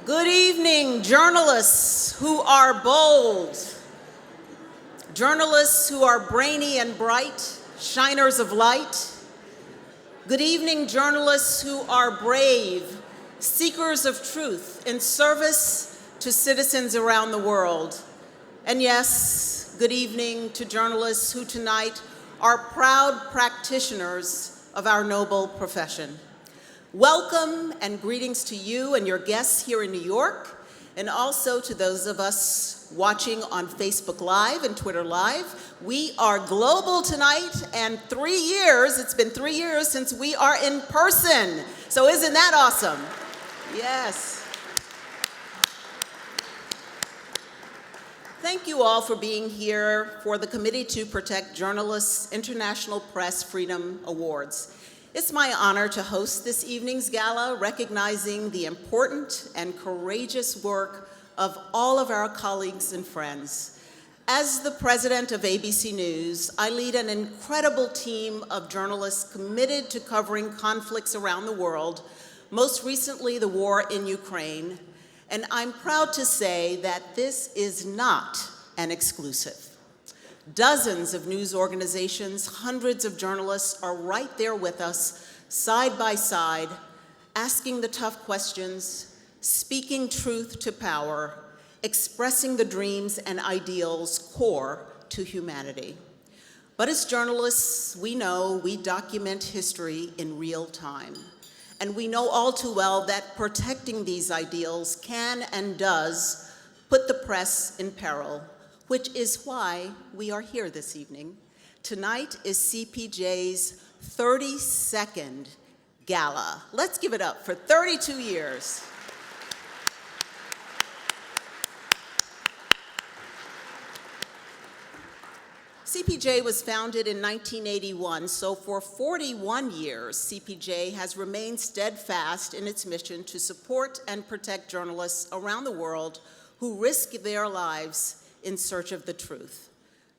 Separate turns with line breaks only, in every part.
Good evening, journalists who are bold, journalists who are brainy and bright, shiners of light. Good evening, journalists who are brave, seekers of truth in service to citizens around the world. And yes, good evening to journalists who tonight are proud practitioners of our noble profession. Welcome and greetings to you and your guests here in New York, and also to those of us watching on Facebook Live and Twitter Live. We are global tonight, and it's been 3 years since we are in person. So isn't that awesome? Yes. Thank you all for being here for the Committee to Protect Journalists International Press Freedom Awards. It's my honor to host this evening's gala, recognizing the important and courageous work of all of our colleagues and friends. As the president of ABC News, I lead an incredible team of journalists committed to covering conflicts around the world, most recently the war in Ukraine, and I'm proud to say that this is not an exclusive. Dozens of news organizations, hundreds of journalists are right there with us, side by side, asking the tough questions, speaking truth to power, expressing the dreams and ideals core to humanity. But as journalists, we know we document history in real time. And we know all too well that protecting these ideals can and does put the press in peril, which is why we are here this evening. Tonight is CPJ's 32nd gala. Let's give it up for 32 years. CPJ was founded in 1981, so for 41 years, CPJ has remained steadfast in its mission to support and protect journalists around the world who risk their lives in search of the truth.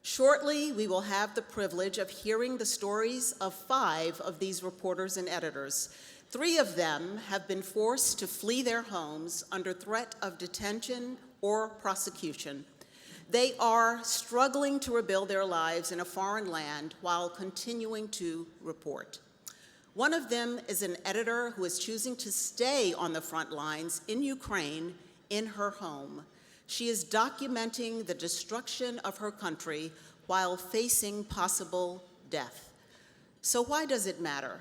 Shortly, we will have the privilege of hearing the stories of 5 of these reporters and editors. 3 of them have been forced to flee their homes under threat of detention or prosecution. They are struggling to rebuild their lives in a foreign land while continuing to report. One of them is an editor who is choosing to stay on the front lines in Ukraine in her home. She is documenting the destruction of her country while facing possible death. So why does it matter?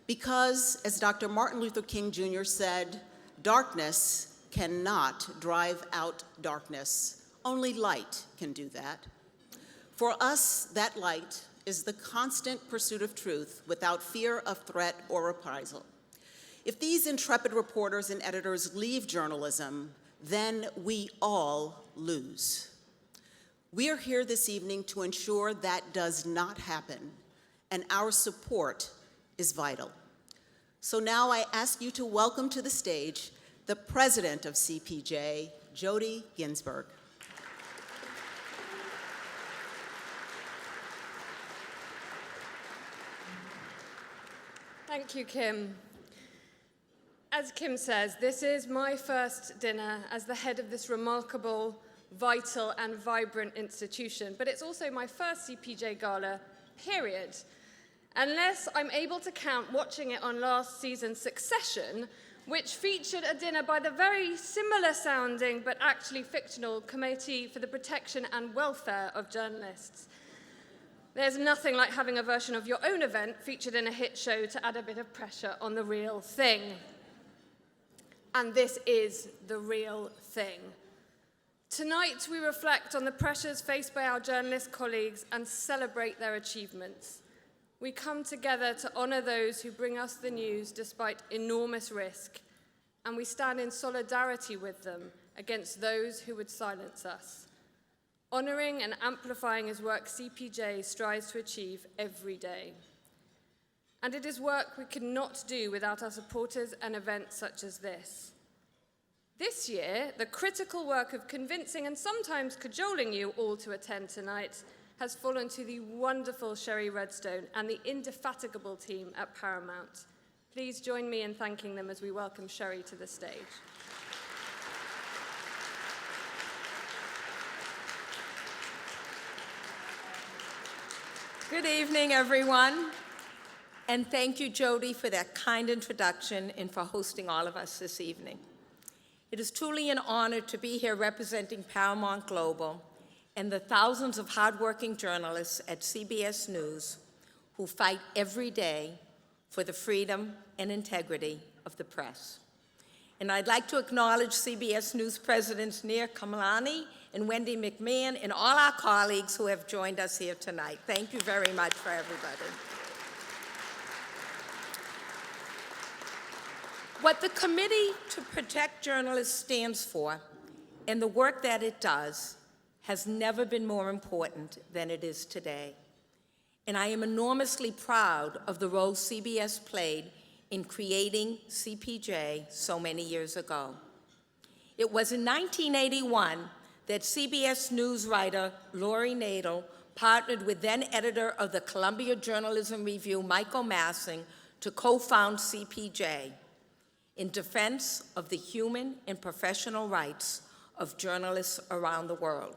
Because, as Dr. Martin Luther King Jr. said, darkness cannot drive out darkness. Only light can do that. For us, that light is the constant pursuit of truth without fear of threat or reprisal. If these intrepid reporters and editors leave journalism, then we all lose. We are here this evening to ensure that does not happen, and our support is vital. So now I ask you to welcome to the stage the president of CPJ, Jody Ginsburg.
Thank you, Kim. As Kim says, this is my first dinner as the head of this remarkable, vital, and vibrant institution, but it's also my first CPJ Gala, period. Unless I'm able to count watching it on last season's Succession, which featured a dinner by the very similar-sounding but actually fictional Committee for the Protection and Welfare of Journalists. There's nothing like having a version of your own event featured in a hit show to add a bit of pressure on the real thing. And this is the real thing. Tonight, we reflect on the pressures faced by our journalist colleagues and celebrate their achievements. We come together to honor those who bring us the news despite enormous risk, and we stand in solidarity with them against those who would silence us. Honoring and amplifying is work CPJ strives to achieve every day. And it is work we could not do without our supporters and events such as this. This year, the critical work of convincing and sometimes cajoling you all to attend tonight has fallen to the wonderful Sherry Redstone and the indefatigable team at Paramount. Please join me in thanking them as we welcome Sherry to the stage.
Good evening, everyone. And thank you, Jody, for that kind introduction and for hosting all of us this evening. It is truly an honor to be here representing Paramount Global and the thousands of hardworking journalists at CBS News who fight every day for the freedom and integrity of the press. And I'd like to acknowledge CBS News Presidents Neer Kamlani and Wendy McMahon and all our colleagues who have joined us here tonight. Thank you very much for everybody. What the Committee to Protect Journalists stands for and the work that it does has never been more important than it is today. And I am enormously proud of the role CBS played in creating CPJ so many years ago. It was in 1981 that CBS News writer Lori Nadel partnered with then editor of the Columbia Journalism Review, Michael Massing, to co-found CPJ in defense of the human and professional rights of journalists around the world.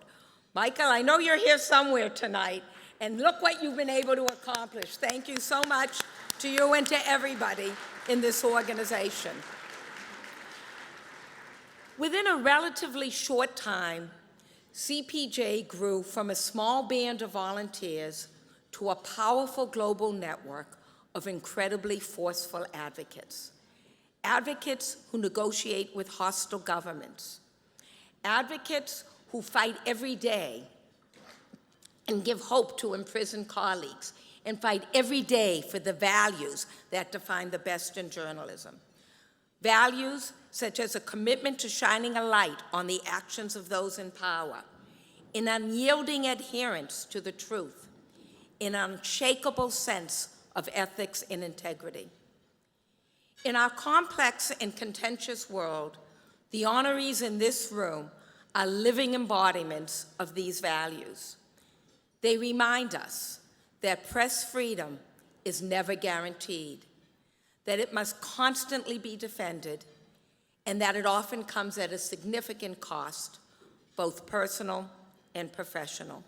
Michael, I know you're here somewhere tonight, and look what you've been able to accomplish. Thank you so much to you and to everybody in this organization. Within a relatively short time, CPJ grew from a small band of volunteers to a powerful global network of incredibly forceful advocates. Advocates who negotiate with hostile governments. Advocates who fight every day and give hope to imprisoned colleagues, and fight every day for the values that define the best in journalism. Values such as a commitment to shining a light on the actions of those in power, an unyielding adherence to the truth, an unshakable sense of ethics and integrity. In our complex and contentious world, the honorees in this room are living embodiments of these values. They remind us that press freedom is never guaranteed, that it must constantly be defended, and that it often comes at a significant cost, both personal and professional.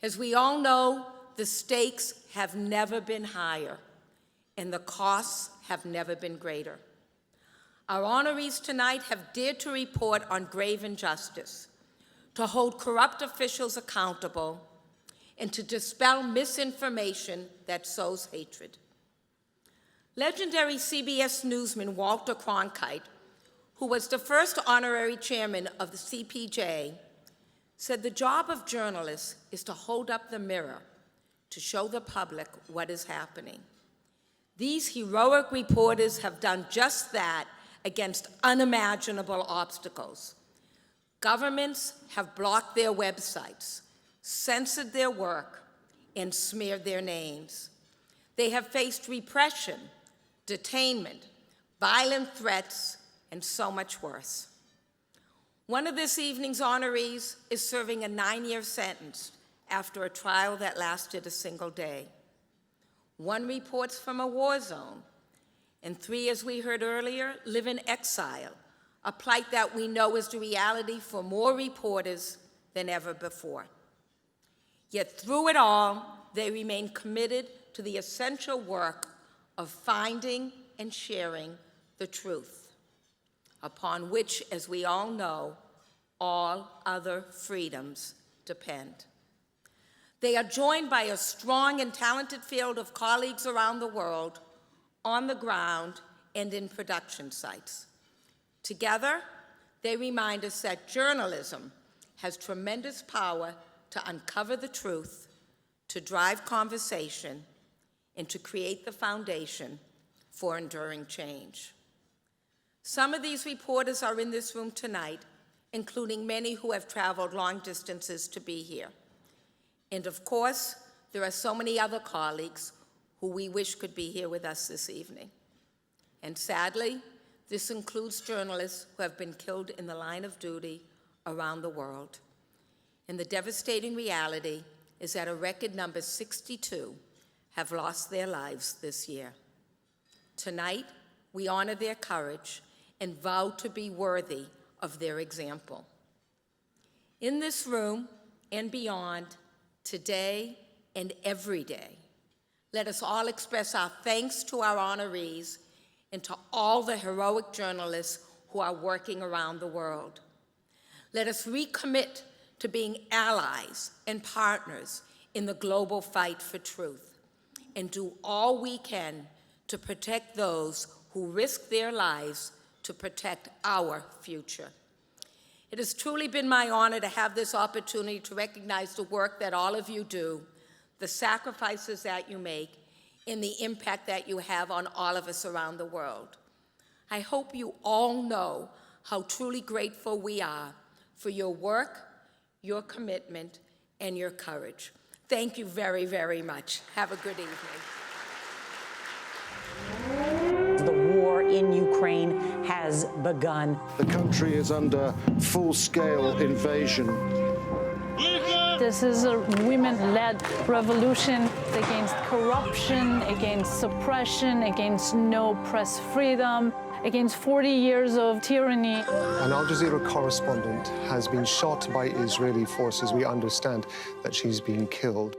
As we all know, the stakes have never been higher, and the costs have never been greater. Our honorees tonight have dared to report on grave injustice, to hold corrupt officials accountable, and to dispel misinformation that sows hatred. Legendary CBS newsman Walter Cronkite, who was the first honorary chairman of the CPJ, said the job of journalists is to hold up the mirror to show the public what is happening. These heroic reporters have done just that against unimaginable obstacles. Governments have blocked their websites, censored their work, and smeared their names. They have faced repression, detainment, violent threats, and so much worse. One of this evening's honorees is serving a 9-year sentence after a trial that lasted a single day. One reports from a war zone, and 3, as we heard earlier, live in exile, a plight that we know is the reality for more reporters than ever before. Yet through it all, they remain committed to the essential work of finding and sharing the truth, upon which, as we all know, all other freedoms depend. They are joined by a strong and talented field of colleagues around the world, on the ground and in production sites. Together, they remind us that journalism has tremendous power to uncover the truth, to drive conversation, and to create the foundation for enduring change. Some of these reporters are in this room tonight, including many who have traveled long distances to be here. And of course, there are so many other colleagues who we wish could be here with us this evening. And sadly, this includes journalists who have been killed in the line of duty around the world. And the devastating reality is that a record number 62 have lost their lives this year. Tonight, we honor their courage and vow to be worthy of their example. In this room and beyond, today and every day. Let us all express our thanks to our honorees and to all the heroic journalists who are working around the world. Let us recommit to being allies and partners in the global fight for truth and do all we can to protect those who risk their lives to protect our future. It has truly been my honor to have this opportunity to recognize the work that all of you do, the sacrifices that you make, and the impact that you have on all of us around the world. I hope you all know how truly grateful we are for your work, your commitment, and your courage. Thank you very, very much. Have a good evening.
The war in Ukraine has begun.
The country is under full-scale invasion.
This is a women-led revolution against corruption, against suppression, against no press freedom, against 40 years of tyranny.
An Al Jazeera correspondent has been shot by Israeli forces. We understand that she's been killed.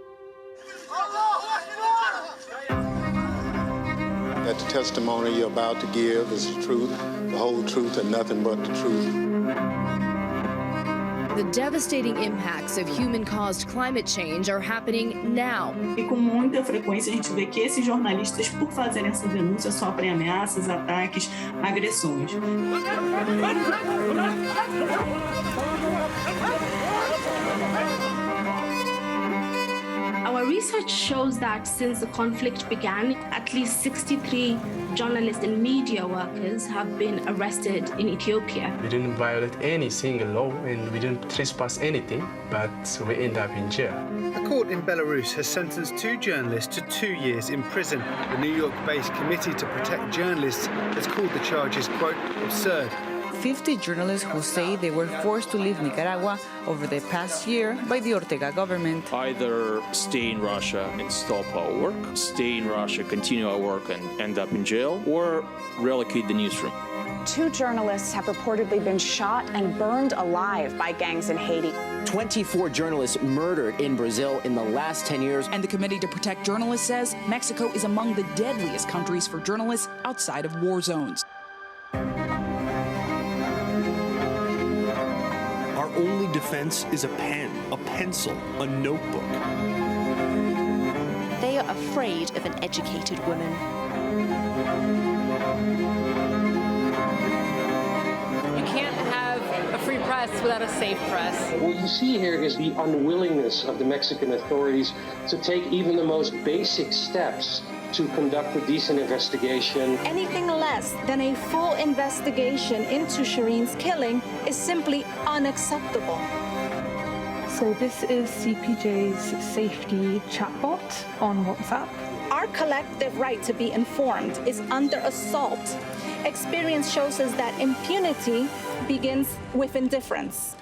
That the testimony you're about to give is the truth, the whole truth, and nothing but the truth.
The devastating impacts of human-caused climate change are happening now.
E com muita frequência a gente vê que esses jornalistas, por fazerem essa denúncia, sofrem ameaças, ataques, agressões.
Our research shows that since the conflict began, at least 63 journalists and media workers have been arrested in Ethiopia.
We didn't violate any single law and we didn't trespass anything, but we end up in jail.
A court in Belarus has sentenced 2 journalists to 2 years in prison. The New York-based Committee to Protect Journalists has called the charges, quote, absurd.
50 journalists who say they were forced to leave Nicaragua over the past year by the Ortega government.
Either stay in Russia and stop our work, stay in Russia, continue our work and end up in jail, or relocate the newsroom.
2 journalists have reportedly been shot and burned alive by gangs in Haiti.
24 journalists murdered in Brazil in the last 10 years.
And the Committee to Protect Journalists says Mexico is among the deadliest countries for journalists outside of war zones.
Only defense is a pen, a pencil, a notebook.
They are afraid of an educated woman.
You can't have a free press without a safe press.
What you see here is the unwillingness of the Mexican authorities to take even the most basic steps to conduct a decent investigation.
Anything less than a full investigation into Shireen's killing is simply unacceptable.
So this is CPJ's safety chatbot on WhatsApp.
Our collective right to be informed is under assault. Experience shows us that impunity begins with indifference.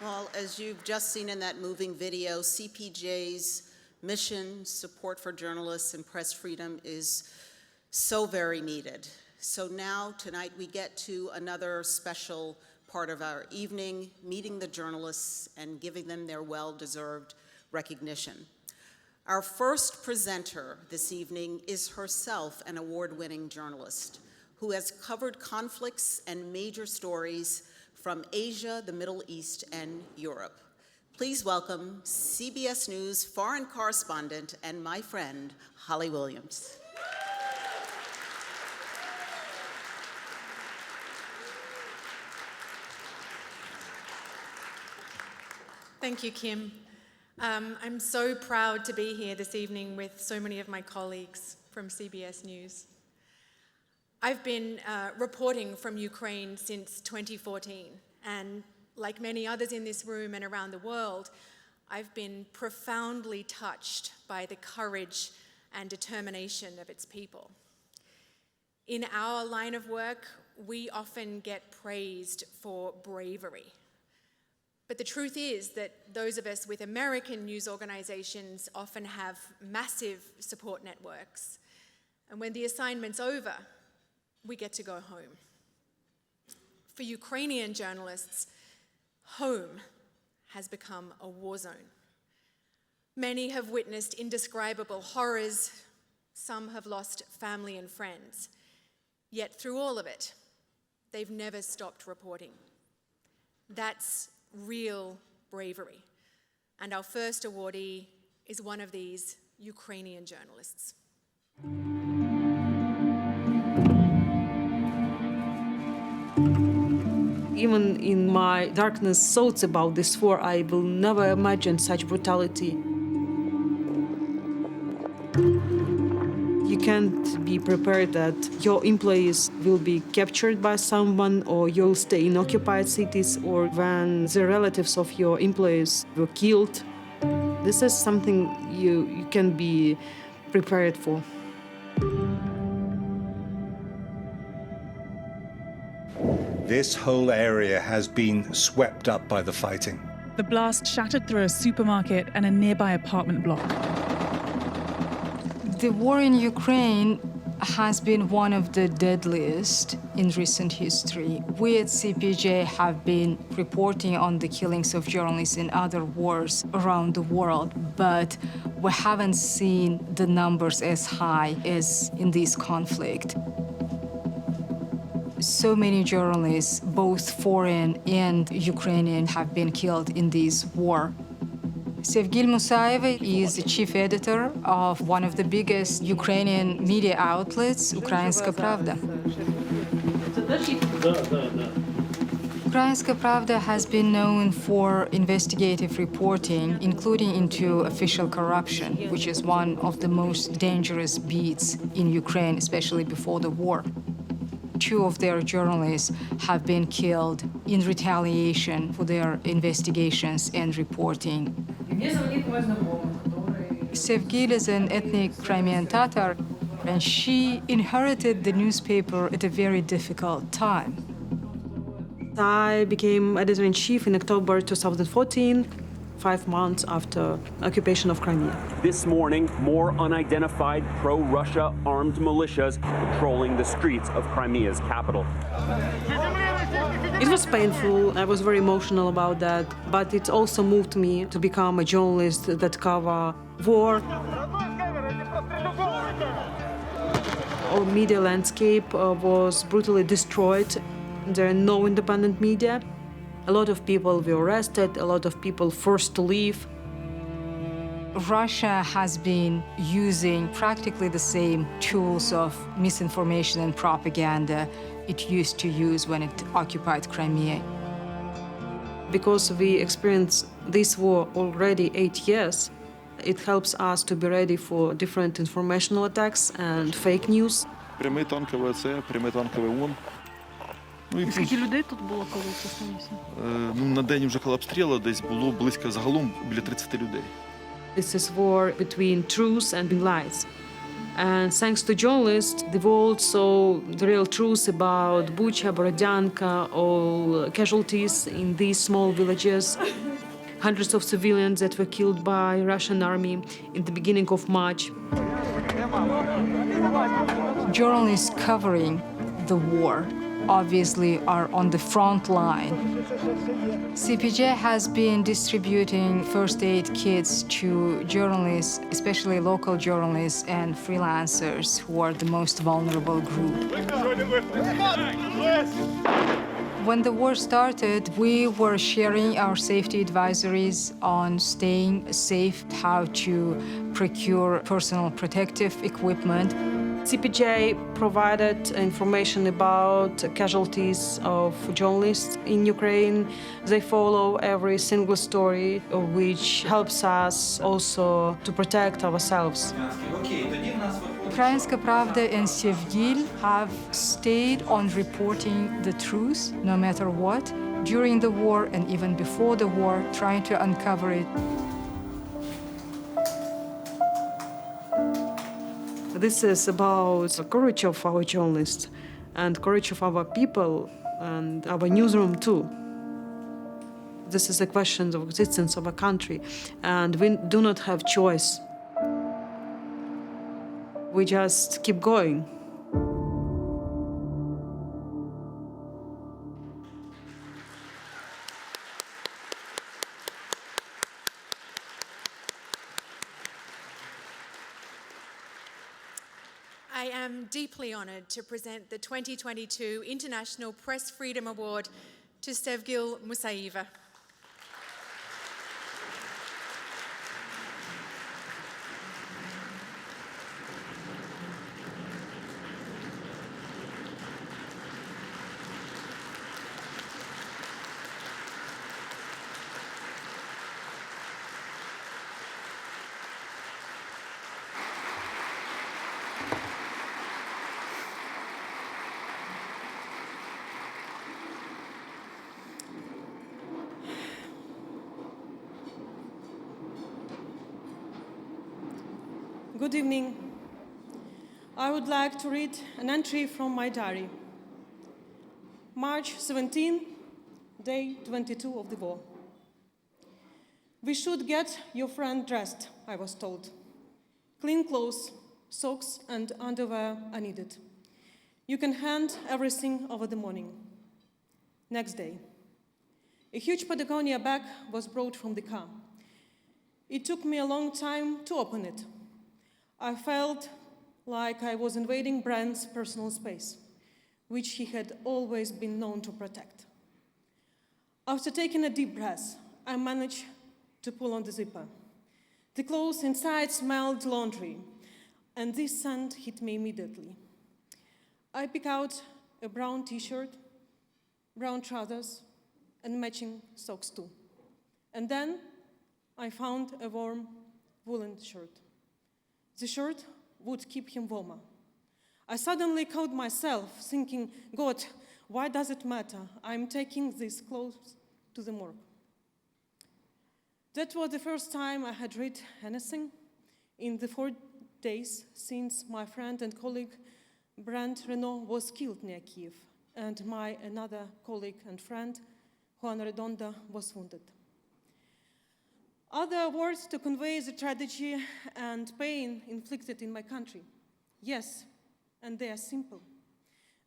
Well, as you've just seen in that moving video, CPJ's mission, support for journalists and press freedom is so very needed. So now, tonight, we get to another special part of our evening, meeting the journalists and giving them their well-deserved recognition. Our first presenter this evening is herself an award-winning journalist who has covered conflicts and major stories from Asia, the Middle East, and Europe. Please welcome CBS News foreign correspondent and my friend, Holly Williams.
Thank you, Kim. I'm so proud to be here this evening with so many of my colleagues from CBS News. I've been reporting from Ukraine since 2014, and like many others in this room and around the world, I've been profoundly touched by the courage and determination of its people. In our line of work, we often get praised for bravery. But the truth is that those of us with American news organizations often have massive support networks. And when the assignment's over, we get to go home. For Ukrainian journalists, home has become a war zone. Many have witnessed indescribable horrors. Some have lost family and friends. Yet through all of it, they've never stopped reporting. That's real bravery. And our first awardee is one of these Ukrainian journalists.
Even in my darkness thoughts about this war, I will never imagine such brutality. You can't be prepared that your employees will be captured by someone, or you'll stay in occupied cities, or when the relatives of your employees were killed. This is something you can be prepared for.
This whole area has been swept up by the fighting.
The blast shattered through a supermarket and a nearby apartment block.
The war in Ukraine has been one of the deadliest in recent history. We at CPJ have been reporting on the killings of journalists in other wars around the world, but we haven't seen the numbers as high as in this conflict. So many journalists, both foreign and Ukrainian, have been killed in this war. Sevgil Musaeva is the chief editor of one of the biggest Ukrainian media outlets, Ukrainska Pravda. Ukrainska Pravda has been known for investigative reporting, including into official corruption, which is one of the most dangerous beats in Ukraine, especially before the war. 2 of their journalists have been killed in retaliation for their investigations and reporting. Sevgil is an ethnic Crimean Tatar, and she inherited the newspaper at a very difficult time.
I became editor-in-chief in October 2014, 5 months after occupation of Crimea.
This morning, more unidentified pro-Russia armed militias patrolling the streets of Crimea's capital.
It was painful. I was very emotional about that, but it also moved me to become a journalist that cover war. Our media landscape was brutally destroyed. There are no independent media. A lot of people were arrested, a lot of people forced to leave.
Russia has been using practically the same tools of misinformation and propaganda it used to use when it occupied Crimea.
Because we experienced this war already 8 years, it helps us to be ready for different informational attacks and fake news.
Прямий танковий АЦ, прямий танковий ОМОН.
І скільки людей тут було, коли це сталося?
На день вже коли обстріли десь було близько загалом біля 30 людей.
This is war between truth and lies. And thanks to journalists, the world saw the real truth about Bucha, Borodyanka, all casualties in these small villages, hundreds of civilians that were killed by Russian army in the beginning of March.
Journalists covering the war obviously are on the front line. CPJ has been distributing first aid kits to journalists, especially local journalists and freelancers who are the most vulnerable group. When the war started, we were sharing our safety advisories on staying safe, how to procure personal protective equipment.
CPJ provided information about casualties of journalists in Ukraine. They follow every single story, which helps us also to protect ourselves.
Ukrainska Pravda and Sevgil have stayed on reporting the truth, no matter what, during the war and even before the war, trying to uncover it.
This is about the courage of our journalists and courage of our people and our newsroom too. This is a question of existence of a country, and we do not have choice. we just keep going.
I am deeply honoured to present the 2022 International Press Freedom Award to Sevgil Musayeva.
Good evening. I would like to read an entry from my diary. March 17, day 22 of the war. We should get your friend dressed, I was told. Clean clothes, socks and underwear are needed. You can hand everything over the morning. Next day. A huge Patagonia bag was brought from the car. It took me a long time to open it. I felt like I was invading Brand's personal space, which he had always been known to protect. After taking a deep breath, I managed to pull on the zipper. The clothes inside smelled laundry, and this scent hit me immediately. I picked out a brown t-shirt, brown trousers, and matching socks too. And then I found a warm woolen shirt. The shirt would keep him warmer. I suddenly caught myself thinking, God, why does it matter? I'm taking these clothes to the morgue. That was the first time I had read anything in the 4 days since my friend and colleague Brand Renault was killed near Kiev, and my another colleague and friend, Juan Redonda, was wounded. Other words to convey the tragedy and pain inflicted in my country. Yes, and they are simple.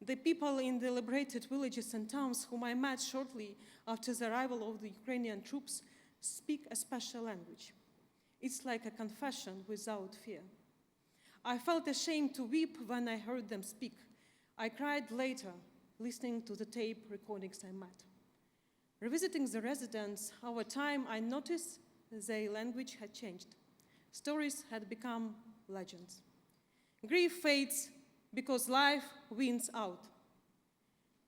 The people in the liberated villages and towns whom I met shortly after the arrival of the Ukrainian troops speak a special language. It's like a confession without fear. I felt ashamed to weep when I heard them speak. I cried later, listening to the tape recordings I met. Revisiting the residents over time, I noticed their language had changed. Stories had become legends. Grief fades because life wins out.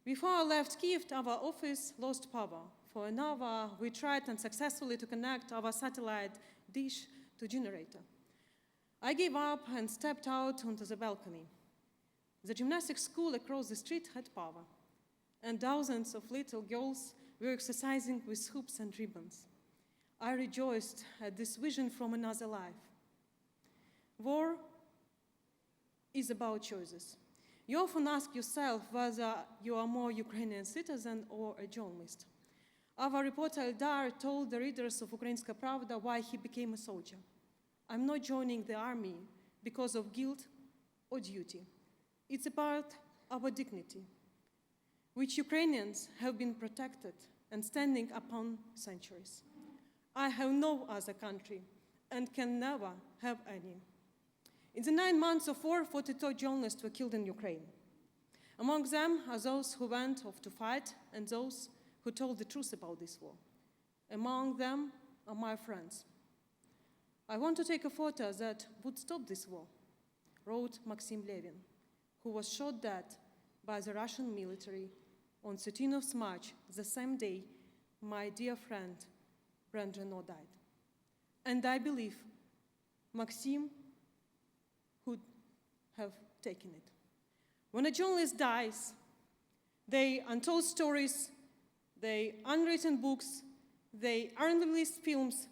Before I left Kiev, our office lost power. For an hour, we tried unsuccessfully to connect our satellite dish to generator. I gave up and stepped out onto the balcony. The gymnastics school across the street had power, and thousands of little girls were exercising with hoops and ribbons. I rejoiced at this vision from another life. War is about choices. You often ask yourself whether you are more Ukrainian citizen or a journalist. Our reporter Eldar told the readers of Ukrainska Pravda why he became a soldier. I'm not joining the army because of guilt or duty. It's about our dignity, which Ukrainians have been protected and standing upon centuries. I have no other country and can never have any. In the 9 months of war, 42 journalists were killed in Ukraine. Among them are those who went off to fight and those who told the truth about this war. Among them are my friends. I want to take a photo that would stop this war, wrote Maxim Levin, who was shot dead by the Russian military on 13th of March, the same day my dear friend Brand Renault died. And I believe Maxim would have taken it. When a journalist dies, they untold stories, they unwritten books, they unreleased films,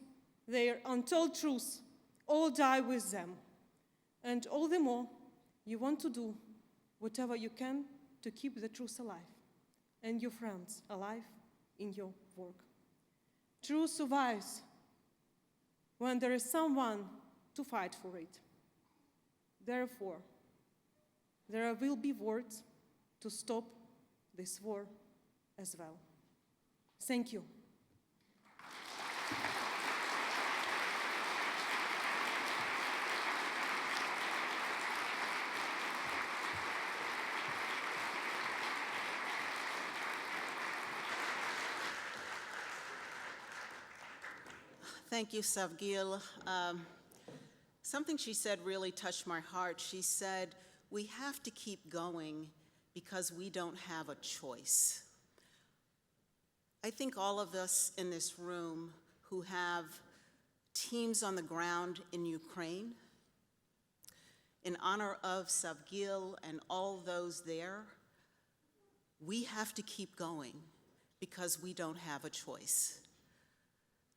their untold truths all die with them. And all the more, you want to do whatever you can to keep the truth alive and your friends alive in your work. Truth survives when there is someone to fight for it. Therefore, there will be words to stop this war as well. Thank you.
Thank you, Savgil. Something she said really touched my heart. She said, we have to keep going because we don't have a choice. I think all of us in this room who have teams on the ground in Ukraine, in honor of Savgil and all those there, we have to keep going because we don't have a choice.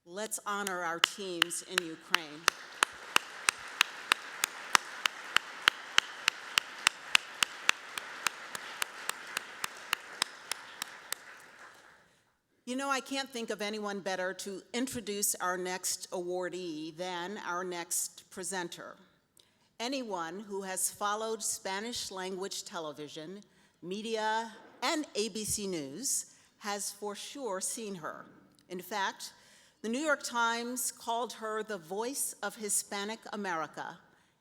Let's honor our teams in Ukraine. You know, I can't think of anyone better to introduce our next awardee than our next presenter. Anyone who has followed Spanish language television, media, and ABC News has for sure seen her. In fact, the New York Times called her the voice of Hispanic America,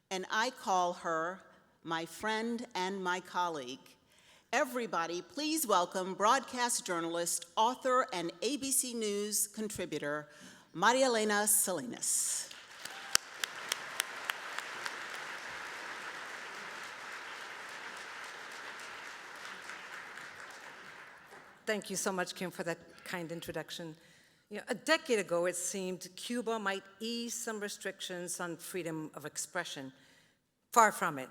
and I call her my friend and my colleague. Everybody, please welcome broadcast journalist, author, and ABC News contributor, Maria Elena Salinas.
Thank you so much, Kim, for that kind introduction. You know, a decade ago, it seemed Cuba might ease some restrictions on freedom of expression. Far from it.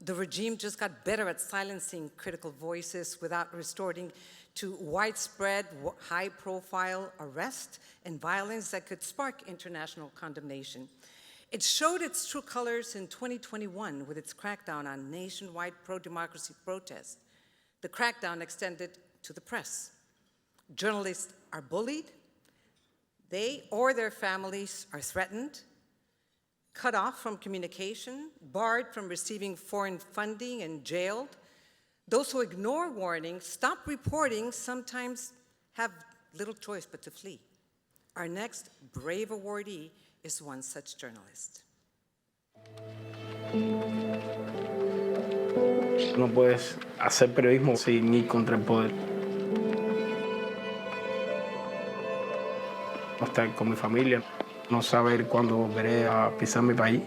The regime just got better at silencing critical voices without resorting to widespread, high-profile arrest and violence that could spark international condemnation. It showed its true colors in 2021 with its crackdown on nationwide pro-democracy protests. The crackdown extended to the press. Journalists are bullied. They or their families are threatened, cut off from communication, barred from receiving foreign funding, and jailed. Those who ignore warnings, stop reporting, sometimes have little choice but to flee. Our next brave awardee is one such journalist.
No puedes hacer periodismo sin ir contra el poder. No estar con mi familia, no saber cuándo volveré a pisar mi país.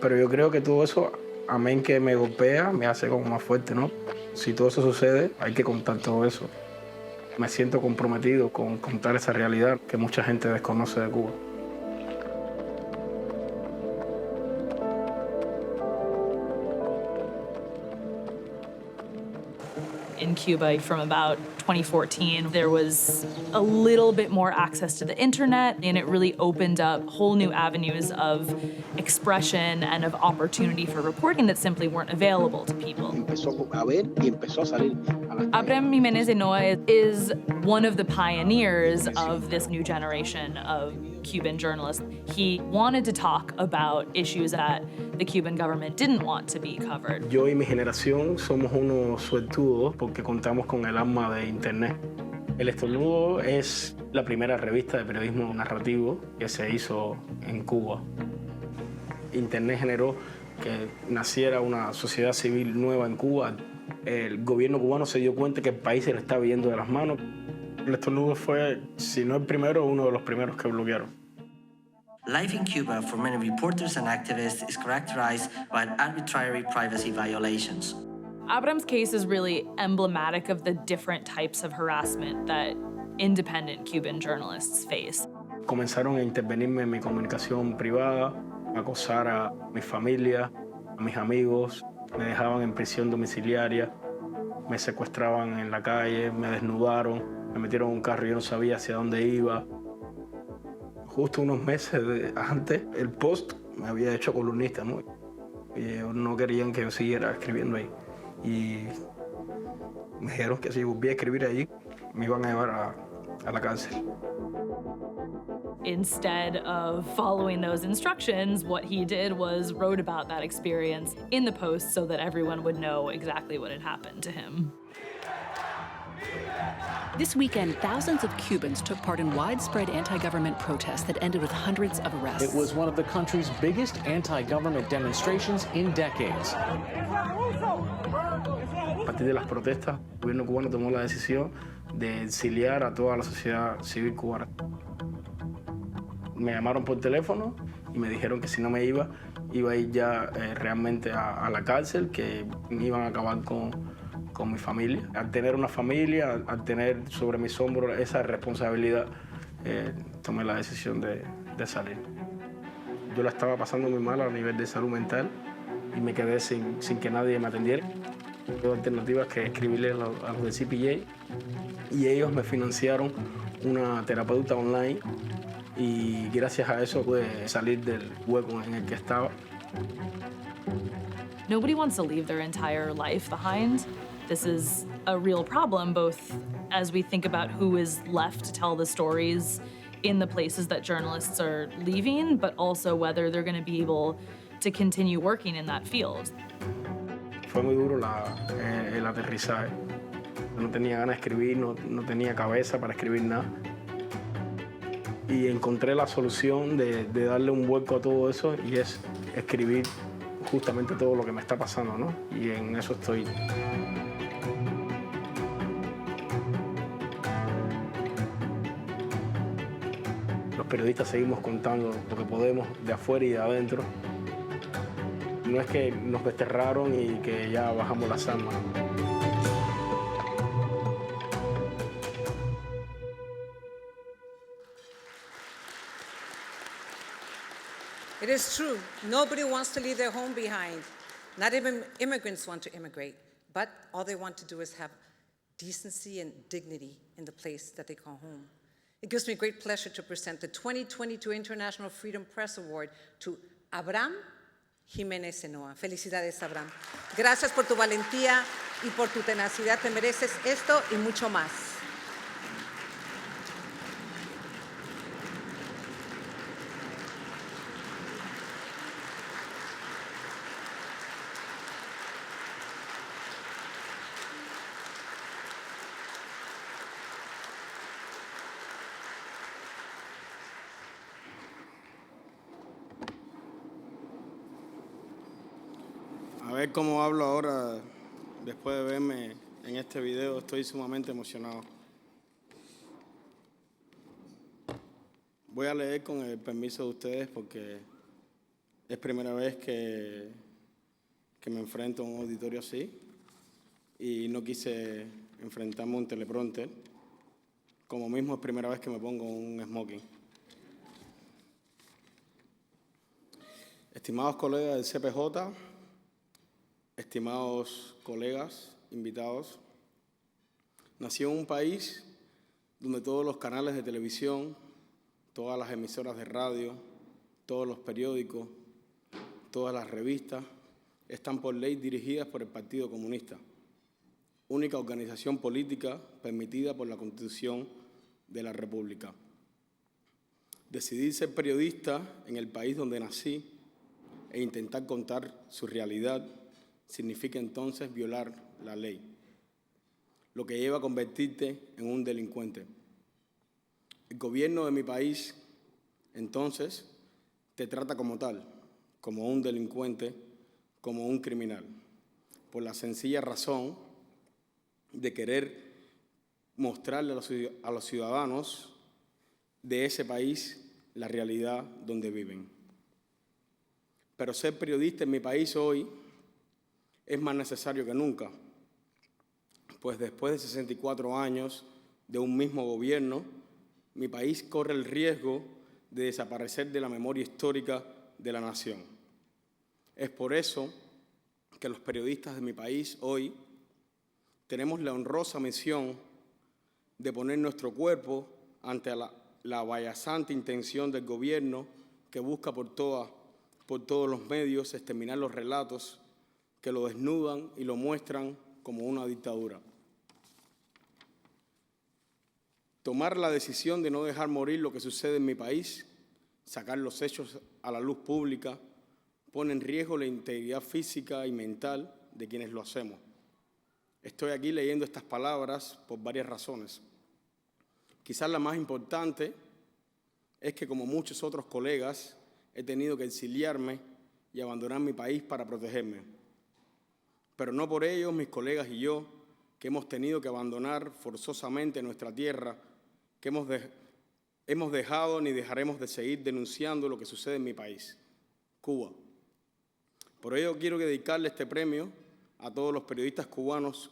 Pero yo creo que todo eso, amén que me golpea, me hace como más fuerte, ¿no? Si todo eso sucede, hay que contar todo eso. Me siento comprometido con contar esa realidad que mucha gente desconoce de Cuba.
In Cuba from about 2014, there was a little bit more access to the internet, and it really opened up whole new avenues of expression and of opportunity for reporting that simply weren't available to people. Abraham Jimenez Enoa is one of the pioneers of this new generation of Cuban journalists. He wanted to talk about issues that the Cuban government didn't want to be covered.
Yo y mi generación somos unos suertudos porque contamos con el arma de Internet. El Estornudo es la primera revista de periodismo narrativo que se hizo en Cuba. Internet generó que naciera una sociedad civil nueva en Cuba. El gobierno cubano se dio cuenta que el país se le estaba yendo de las manos. El Estornudo fue, si no el primero, uno de los primeros que bloquearon.
Life in Cuba for many reporters and activists is characterized by arbitrary privacy violations.
Abraham's case is really emblematic of the different types of harassment that independent Cuban journalists face.
Comenzaron a intervenirme en mi comunicación privada, a acosar a mi familia, a mis amigos, me dejaban en prisión domiciliaria, me secuestraban en la calle, me desnudaron, me metieron en un carro y yo no sabía hacia dónde iba. Justo unos meses antes, el Post me había hecho columnista, ¿no? Y ellos no querían que yo siguiera escribiendo ahí. Y me dijeron que si volvía a escribir allí, me iban a llevar a la cárcel.
Instead of following those instructions, what he did was wrote about that experience in the Post so that everyone would know exactly what had happened to him.
This weekend, thousands of Cubans took part in widespread anti-government protests that ended with hundreds of arrests.
It was one of the country's biggest anti-government demonstrations in decades.
A partir de las protestas, el gobierno cubano tomó la decisión de exiliar a toda la sociedad civil cubana. Me llamaron por teléfono y me dijeron que si no me iba a ir ya realmente a la cárcel, que me iban a acabar con mi familia. Al tener una familia, al tener sobre mis hombros esa responsabilidad, tomé la decisión de salir. Yo la estaba pasando muy mal a nivel de salud mental y me quedé sin que nadie me atendiera. Dos alternativas que escribirle a los de CPJ y ellos me financiaron una terapeuta online y gracias a eso pude salir del hueco en el que estaba.
Nobody wants to leave their entire life behind. This is a real problem, both as we think about who is left to tell the stories in the places that journalists are leaving, but also whether they're going to be able to continue working in that field.
Fue muy duro el aterrizaje. No tenía ganas de escribir, no tenía cabeza para escribir nada. Y encontré la solución de darle un vuelco a todo eso y es escribir justamente todo lo que me está pasando, ¿no? Y en eso estoy. Los periodistas seguimos contando lo que podemos de afuera y de adentro. No es que nos desterraron y que ya bajamos las armas.
It is true, nobody wants to leave their home behind. Not even immigrants want to immigrate, but all they want to do is have decency and dignity in the place that they call home. It gives me great pleasure to present the 2022 International Freedom Press Award to Abraham Jiménez Enoa. Felicidades, Abraham. Gracias por tu valentía y por tu tenacidad. Te mereces esto y mucho más.
A ver cómo hablo ahora, después de verme en este video, estoy sumamente emocionado. Voy a leer con el permiso de ustedes porque es primera vez que me enfrento a un auditorio así y no quise enfrentarme a un teleprompter, como mismo es primera vez que me pongo un smoking. Estimados colegas del CPJ, estimados colegas, invitados, nací en un país donde todos los canales de televisión, todas las emisoras de radio, todos los periódicos, todas las revistas están por ley dirigidas por el Partido Comunista, única organización política permitida por la Constitución de la República. Decidí ser periodista en el país donde nací e intentar contar su realidad significa entonces violar la ley, lo que lleva a convertirte en un delincuente. El gobierno de mi país, entonces, te trata como tal, como un delincuente, como un criminal, por la sencilla razón de querer mostrarle a los ciudadanos de ese país la realidad donde viven. Pero ser periodista en mi país hoy es más necesario que nunca, pues después de 64 años de un mismo gobierno, mi país corre el riesgo de desaparecer de la memoria histórica de la nación. Es por eso que los periodistas de mi país hoy tenemos la honrosa misión de poner nuestro cuerpo ante la vallazante intención del gobierno que busca por todos los medios exterminar los relatos que lo desnudan y lo muestran como una dictadura. tomar la decisión de no dejar morir lo que sucede en mi país, sacar los hechos a la luz pública, pone en riesgo la integridad física y mental de quienes lo hacemos. Estoy aquí leyendo estas palabras por varias razones. Quizás la más importante es que, como muchos otros colegas, he tenido que exiliarme y abandonar mi país para protegerme. Pero no por ello mis colegas y yo, que hemos tenido que abandonar forzosamente nuestra tierra, que hemos dejado ni dejaremos de seguir denunciando lo que sucede en mi país, Cuba. Por ello quiero dedicarle este premio a todos los periodistas cubanos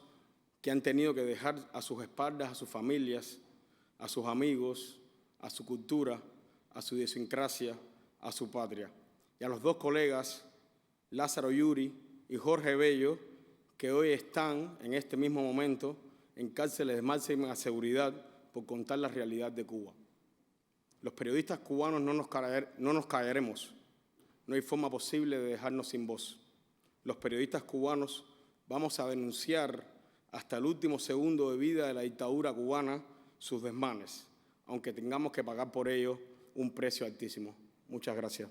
que han tenido que dejar a sus espaldas a sus familias, a sus amigos, a su cultura, a su idiosincrasia, a su patria. Y a los dos colegas, Lázaro Yuri y Jorge Bello, que hoy están en este mismo momento en cárceles de máxima seguridad por contar la realidad de Cuba. Los periodistas cubanos no nos callaremos. No hay forma posible de dejarnos sin voz. Los periodistas cubanos vamos a denunciar hasta el último segundo de vida de la dictadura cubana sus desmanes, aunque tengamos que pagar por ello un precio altísimo. Muchas gracias.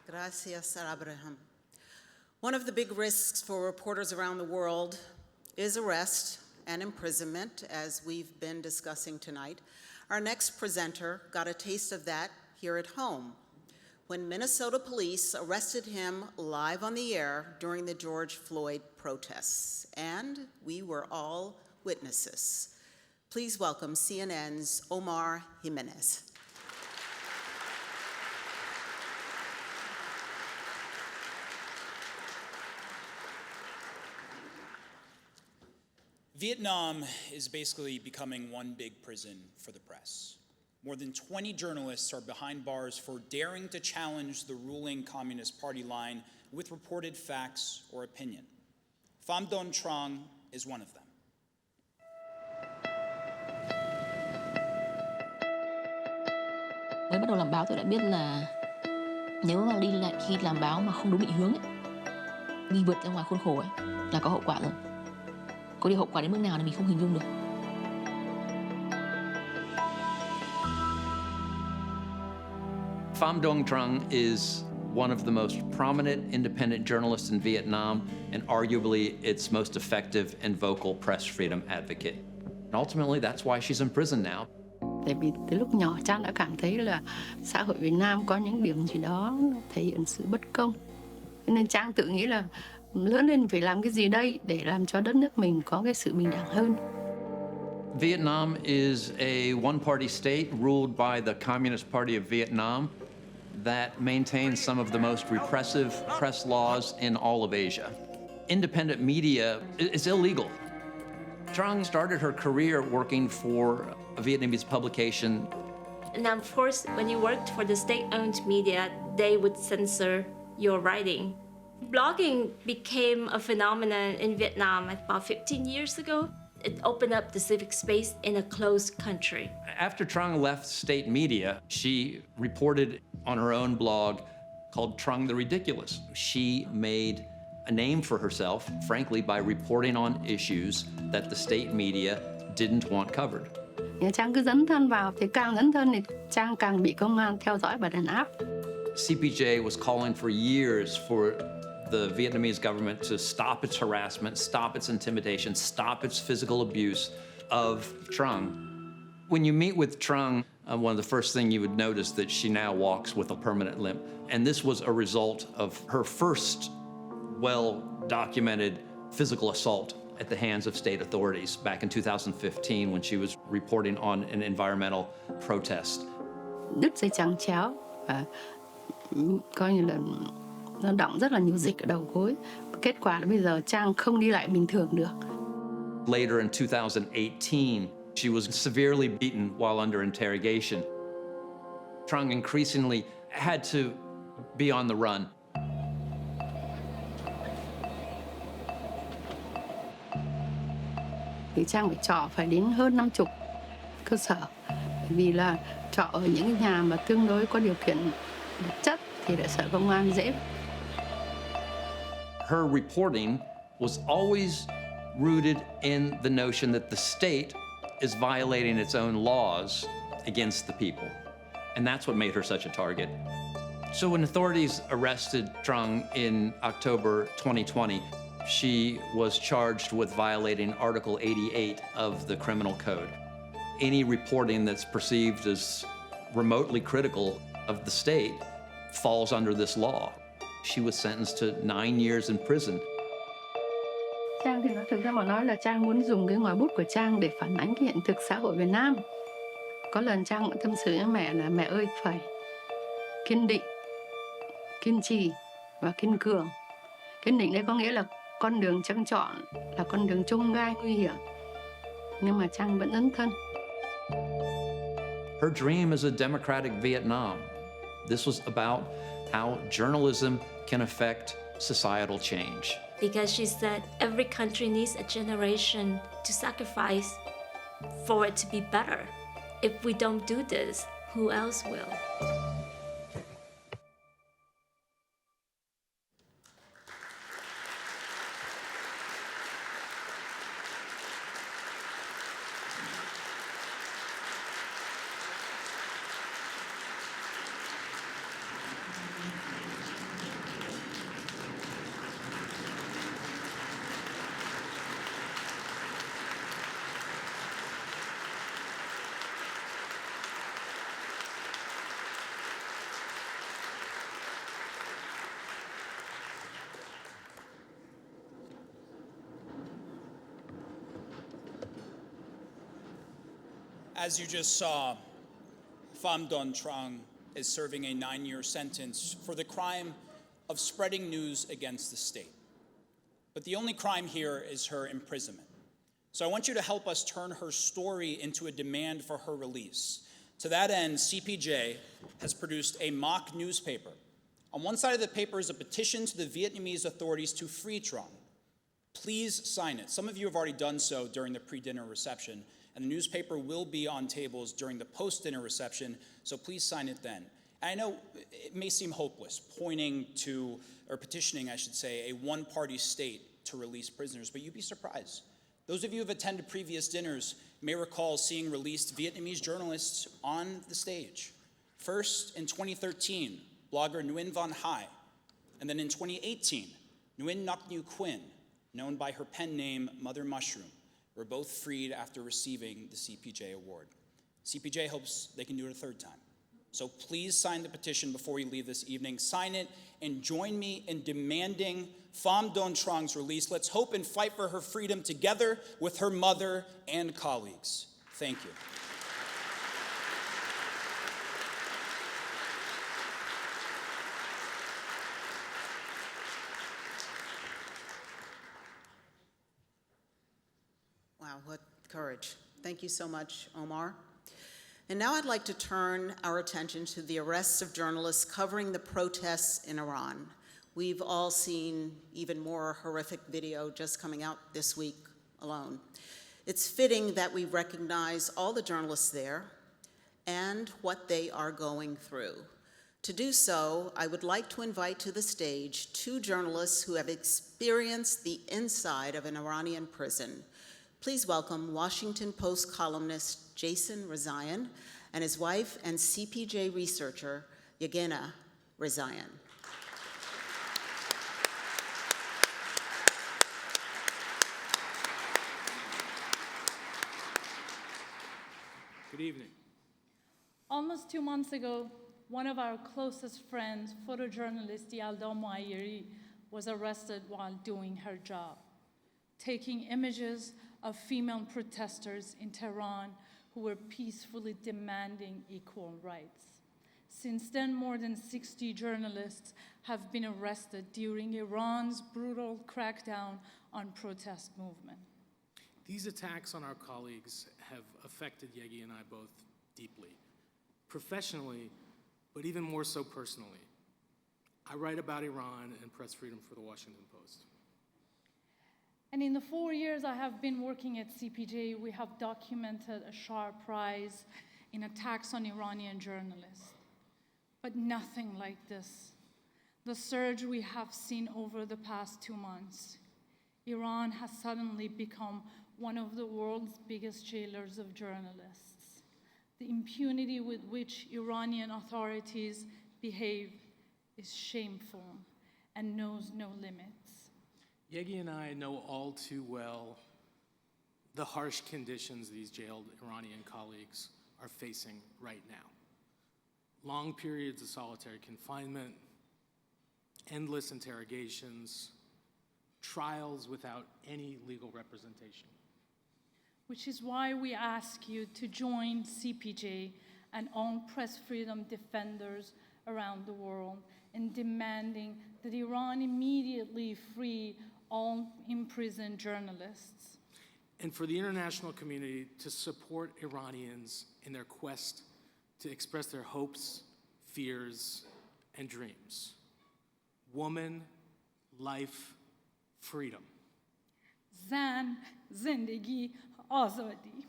Gracias, Sir Abraham. One of the big risks for reporters around the world is arrest and imprisonment, as we've been discussing tonight. Our next presenter got a taste of that here at home when Minnesota police arrested him live on the air during the George Floyd protests, and we were all witnesses. Please welcome CNN's Omar Jimenez.
Vietnam is basically becoming one big prison for the press. More than 20 journalists are behind bars for daring to challenge the ruling Communist Party line with reported facts or opinion. Pham Don Trong is one of them.
Mới bắt đầu làm báo tôi đã biết là nếu mà đi lại khi làm báo mà không đúng định hướng ấy, đi vượt ra ngoài khuôn khổ ấy, là có hậu quả rồi. Có điều hậu quả đến mức nào thì mình không hình dung được.
Pham Dong Trung is one of the most prominent independent journalists in Vietnam and arguably its most effective and vocal press freedom advocate. And ultimately, that's why she's in prison now.
Tại vì từ lúc nhỏ Trang đã cảm thấy là xã hội Việt Nam có những điểm gì đó thể hiện sự bất công. Nên Trang tự nghĩ là lớn lên phải làm cái gì đây để làm cho đất nước mình có cái sự bình đẳng hơn.
Vietnam is a one-party state ruled by the Communist Party of Vietnam that maintains some of the most repressive press laws in all of Asia. Independent media is illegal. Trung started her career working for a Vietnamese publication.
And of course, when you worked for the state-owned media, they would censor your writing. Blogging became a phenomenon in Vietnam about 15 years ago. It opened up the civic space in a closed country.
After Trung left state media, she reported on her own blog called Trung the Ridiculous. She made a name for herself, frankly, by reporting on issues that the state media didn't want covered.
Trang cứ dấn thân vào, thì càng dấn thân thì Trang càng bị công an theo dõi và đàn áp.
CPJ was calling for years for the Vietnamese government to stop its harassment, stop its intimidation, stop its physical abuse of Trung. When you meet with Trung, one of the first things you would notice that she now walks with a permanent limp. And this was a result of her first well-documented physical assault at the hands of state authorities back in 2015 when she was reporting on an environmental protest.
Đứt dây trắng chéo và coi như là nó đọng rất là nhiều dịch ở đầu gối. Kết quả là bây giờ Trang không đi lại bình thường được.
Later in 2018, she was severely beaten while under interrogation. Trung increasingly had to be on the run.
Thì Trang phải đến hơn 50 cơ sở Vì là trọ ở những cái nhà mà tương đối có điều kiện vật chất thì lại sợ công an dễ.
Her reporting was always rooted in the notion that the state is violating its own laws against the people. And that's what made her such a target. So when authorities arrested Trung in October 2020, she was charged with violating Article 88 of the Criminal Code. Any reporting that's perceived as remotely critical of the state falls under this law. She was sentenced to 9 years in prison.
Trang thì thực ra mà nói là Trang muốn dùng cái ngòi bút của Trang để phản ánh cái hiện thực xã hội Việt Nam. Có lần Trang cũng tâm sự với mẹ là mẹ ơi phải kiên định, kiên trì và kiên cường. Kiên định đấy có nghĩa là con đường Trang chọn là con đường chông gai nguy hiểm. Nhưng mà Trang vẫn dấn thân.
Her dream is a democratic Vietnam. This was about how journalism can affect societal change.
Because she said every country needs a generation to sacrifice for it to be better. If we don't do this, who else will?
As you just saw, Pham Don Trung is serving a 9-year sentence for the crime of spreading news against the state. But the only crime here is her imprisonment. So I want you to help us turn her story into a demand for her release. To that end, CPJ has produced a mock newspaper. On one side of the paper is a petition to the Vietnamese authorities to free Trung. Please sign it. Some of you have already done so during the pre-dinner reception, and the newspaper will be on tables during the post-dinner reception, so please sign it then. And I know it may seem hopeless, petitioning, I should say, a one-party state to release prisoners, but you'd be surprised. Those of you who have attended previous dinners may recall seeing released Vietnamese journalists on the stage. First, in 2013, blogger Nguyen Van Hai, and then in 2018, Nguyen Ngoc Nhu Quinn, known by her pen name Mother Mushroom, were both freed after receiving the CPJ award. CPJ hopes they can do it a third time. So please sign the petition before we leave this evening. Sign it and join me in demanding Pham Don Trung's release. Let's hope and fight for her freedom together with her mother and colleagues. Thank you.
Wow, what courage. Thank you so much, Omar. And now I'd like to turn our attention to the arrests of journalists covering the protests in Iran. We've all seen even more horrific video just coming out this week alone. It's fitting that we recognize all the journalists there and what they are going through. To do so, I would like to invite to the stage 2 journalists who have experienced the inside of an Iranian prison. Please welcome Washington Post columnist Jason Rezaian and his wife and CPJ researcher, Yagina Rezaian.
Good evening.
Almost 2 months ago, one of our closest friends, photojournalist Yalda Moayeri, was arrested while doing her job, taking images of female protesters in Tehran who were peacefully demanding equal rights. Since then, more than 60 journalists have been arrested during Iran's brutal crackdown on protest movement.
These attacks on our colleagues have affected Yegi and I both deeply, professionally, but even more so personally. I write about Iran and press freedom for the Washington Post.
And in the 4 years I have been working at CPJ, we have documented a sharp rise
in attacks on Iranian journalists. But nothing like this. The surge we have seen over the past 2 months. Iran has suddenly become one of the world's biggest jailers of journalists. The impunity with which Iranian authorities behave is shameful and knows no limits.
Yegi and I know all too well the harsh conditions these jailed Iranian colleagues are facing right now. Long periods of solitary confinement, endless interrogations, trials without any legal representation.
Which is why we ask you to join CPJ and all press freedom defenders around the world in demanding that Iran immediately free all imprisoned journalists.
And for the international community to support Iranians in their quest to express their hopes, fears, and dreams. Woman, life, freedom.
Zan, zindagi, azadi.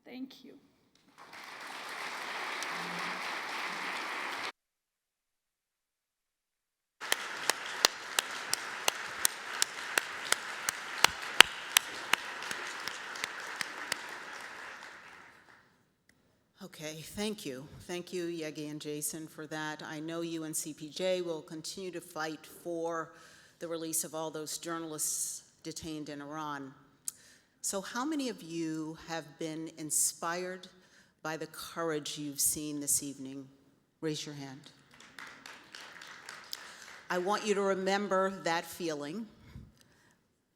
Thank you.
Okay, thank you. Thank you, Yegi and Jason, for that. I know you and CPJ will continue to fight for the release of all those journalists detained in Iran. So how many of you have been inspired by the courage you've seen this evening? Raise your hand. I want you to remember that feeling,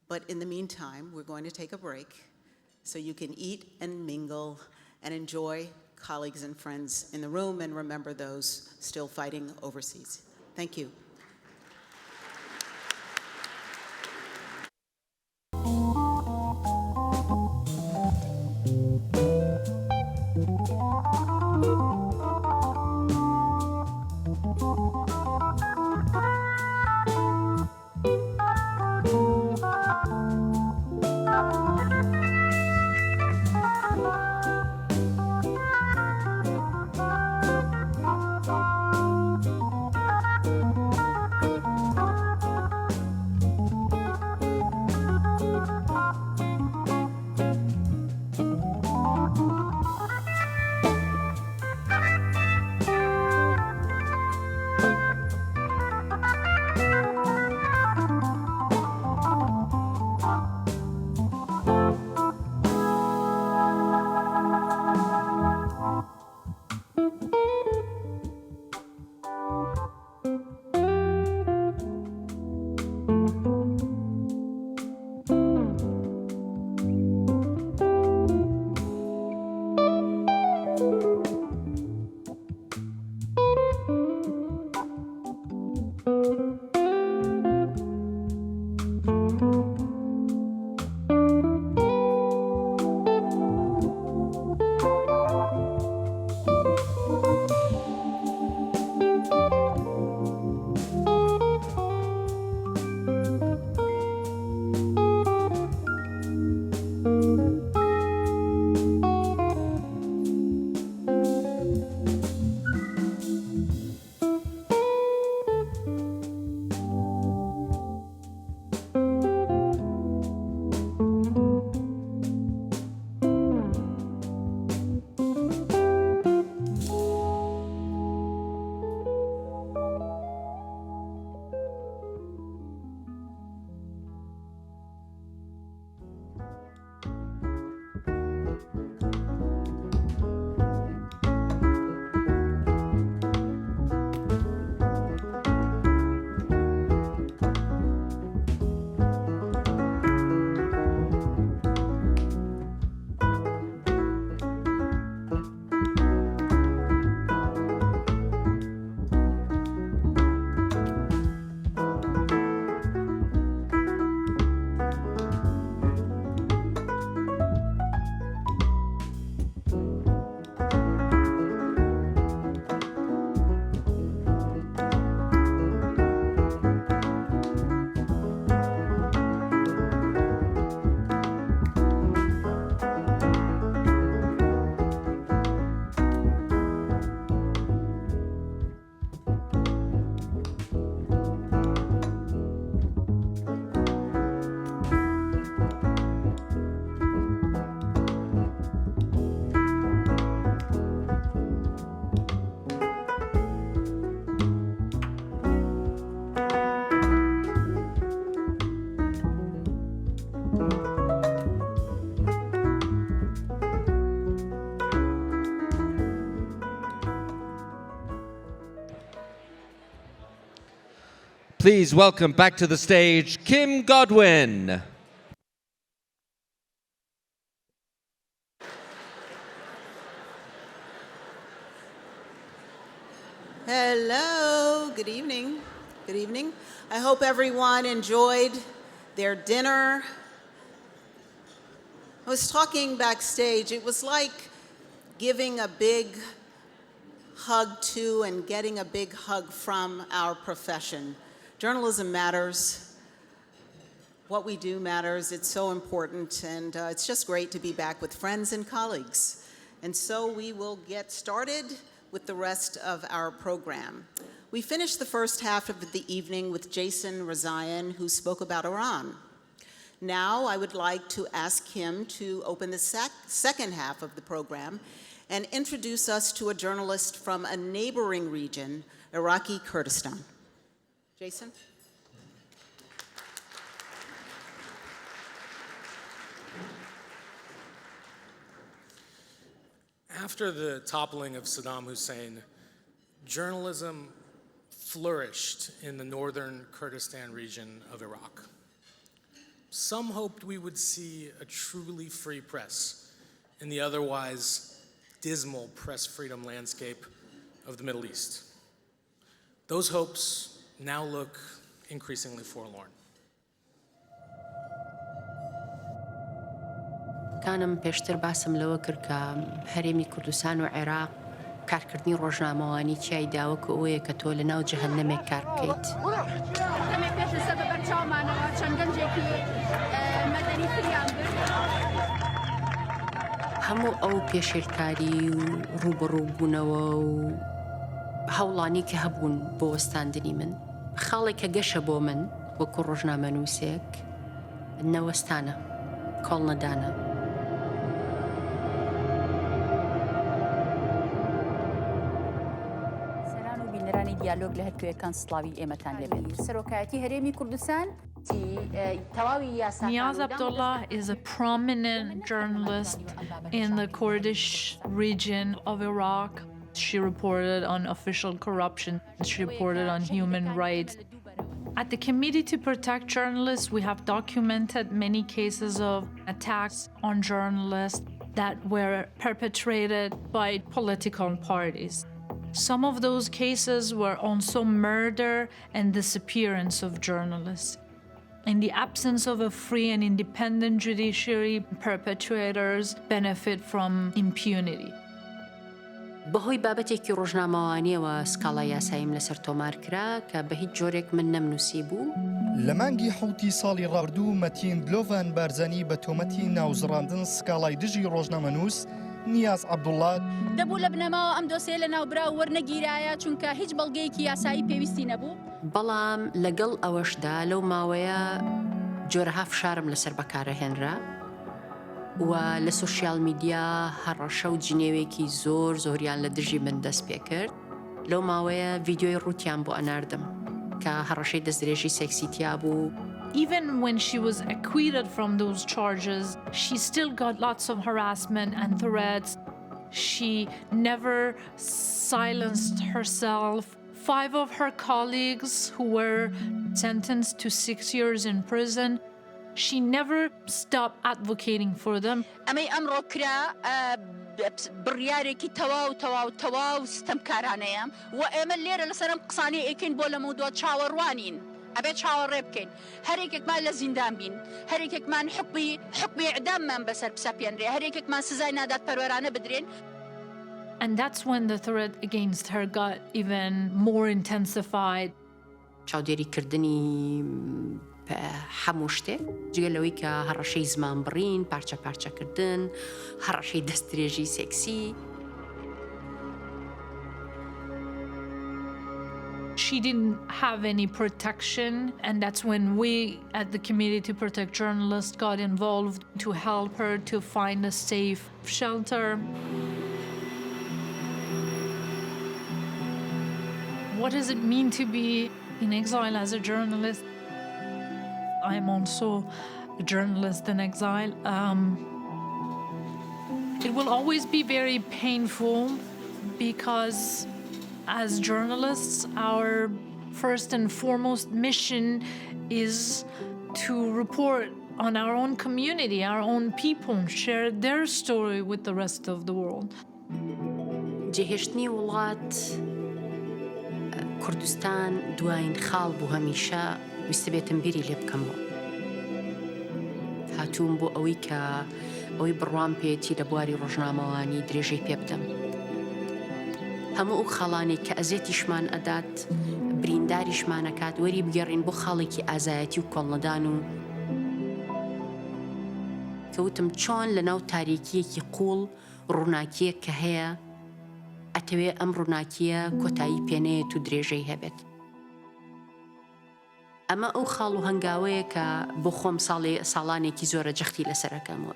but in the meantime, we're going to take a break so you can eat and mingle and enjoy colleagues and friends in the room and remember those still fighting overseas. Thank you.
Please welcome back to the stage Kim Godwin.
Hello, good evening. Good evening. I hope everyone enjoyed their dinner. I was talking backstage, it was like giving a big hug to and getting a big hug from our profession. Journalism matters. What we do matters. It's so important, and it's just great to be back with friends and colleagues. And so we will get started with the rest of our program. We finished the first half of the evening with Jason Rezaian, who spoke about Iran. Now I would like to ask him to open the second half of the program and introduce us to a journalist from a neighboring region, Iraqi Kurdistan. Jason?
After the toppling of Saddam Hussein, journalism flourished in the northern Kurdistan region of Iraq. Some hoped we would see a truly free press in the otherwise dismal press freedom landscape of the Middle East. Those hopes now look increasingly forlorn.
كانم پێشتر باسم لەوە کرد کە هەرێمی کوردستان و عێراق کارکردنی ڕۆژنامەوانی تیای داوە کە ئەوەیە کە تۆ لە ناو جەهەنەمێک کار بکەیت. هەموو ئەو پێشێرکاری و ڕوبەڕووبوونەوە و هەوڵانی کە هەبوون بۆ وەستاندنی من خاڵێکە گەشە بۆ من وەکو ڕۆژنامەنووسێک نەوەستانە کۆڵ نەدانە.
دیالۆگ لە هەرکوێکان سڵاوی ئێمەتان لەبێت. سەرۆکایەتی هەرێمی کوردستان
Niaz Abdullah is a prominent journalist in the Kurdish region of Iraq. She reported on official corruption. She reported on human rights. At the Committee to Protect Journalists, we have documented many cases of attacks on journalists that were perpetrated by political parties. Some of those cases were also murder and disappearance of journalists. In the absence of a free and independent judiciary, perpetrators benefit from impunity.
بەهۆی بابەتێکی ڕۆژنامەوانیەوە سکاڵا یاساییم لەسەر تۆمار کرا کە بە هیچ جۆرێک من نەمنووسی بوو.
لە مانگی حوتی ساڵی ڕابردوو مەتین دلۆڤان بارزانی بە تۆمەتی ناوزڕاندن سکاڵای دژی ڕۆژنامەنووس نیاز عەبدوڵڵا
دەبوو لە بنەماوە ئەم دۆسیە لە ناوبرا وەرنەگیرایە چونکە هیچ بەڵگەیەکی یاسایی پێویستی نەبوو.
بەڵام لەگەڵ ئەوەشدا لەو ماوەیە جۆرەها فشارم لەسەر بەکارەهێنرا و لە سوشیال میدیا هەڕەشە و جنێوێکی زۆریان لە دژی من دەست پێ کرد. لەو ماوەیە ڤیدیۆی ڕوتیان بۆ ئەناردم کە هەڕەشەی دەستدرێژی سێکسیتیا بوو.
Even when she was acquitted from those charges, she still got lots of harassment and threats. She never silenced herself. 5 of her colleagues who were sentenced to 6 years in prison, she never stopped advocating for them.
ئەمەی ئەمڕۆ کرا بڕیارێکی تەواو ستەمکارانەیە و ئێمە لێرە لەسەرم قسانەی ئەکەین بۆ لە مودۆ چاوەڕوانین. ئەبێت چاوەڕێ بکەین. هەرێکێکمان لە زیندان بین. هەرێکێکمان حکمی ئیعداممان بەسەر پسەپێنرێ. هەرێکێکمان سزای نادات پەروەرانە بدرێن.
And that's when the threat against her got even more intensified.
چاودێریکردنی هەموو شتێک جگە لەوەی کە هەڕەشەی زمان بڕین، پارچەکردن، هەڕەشەی دەستدرێژی سێکسی.
She didn't have any protection, and that's when we at the Committee to Protect Journalists got involved to help her to find a safe shelter. What does it mean to be in exile as a journalist? I'm also a journalist in exile. It will always be very painful because as journalists, our
first and foremost mission is to report on our own community, our own people, and share their story with the rest of the world.
جهشتني وڵات کوردستان دوایین خاڵ بوو هەمیشە ویستە بێتم بیری لێ بکەمەوە. هاتووم بۆ ئەوەی بڕوام پێێتی لە بواری ڕۆژنامەوانی درێژەی پێ بدەم. هەموو ئەو خاڵانێک کە ئەزێتیشمان ئەدات برینداریشمانەکات وەری بگەڕین بۆ خاڵێکی ئازایەتی و کۆڵنەدان و کەوتم چۆن لە ناو تاریکیەکی قوڵ ڕووناکیەک کە هەیە ئەتەوێ ئەم ڕووناکیە کۆتایی پێنەیەت و درێژەی هەبێت. ئەمە ئەو خاڵ و هەنگاوەیە کە بۆ خۆم ساڵانێکی زۆرە جەختی لەسەرەکەمەوە.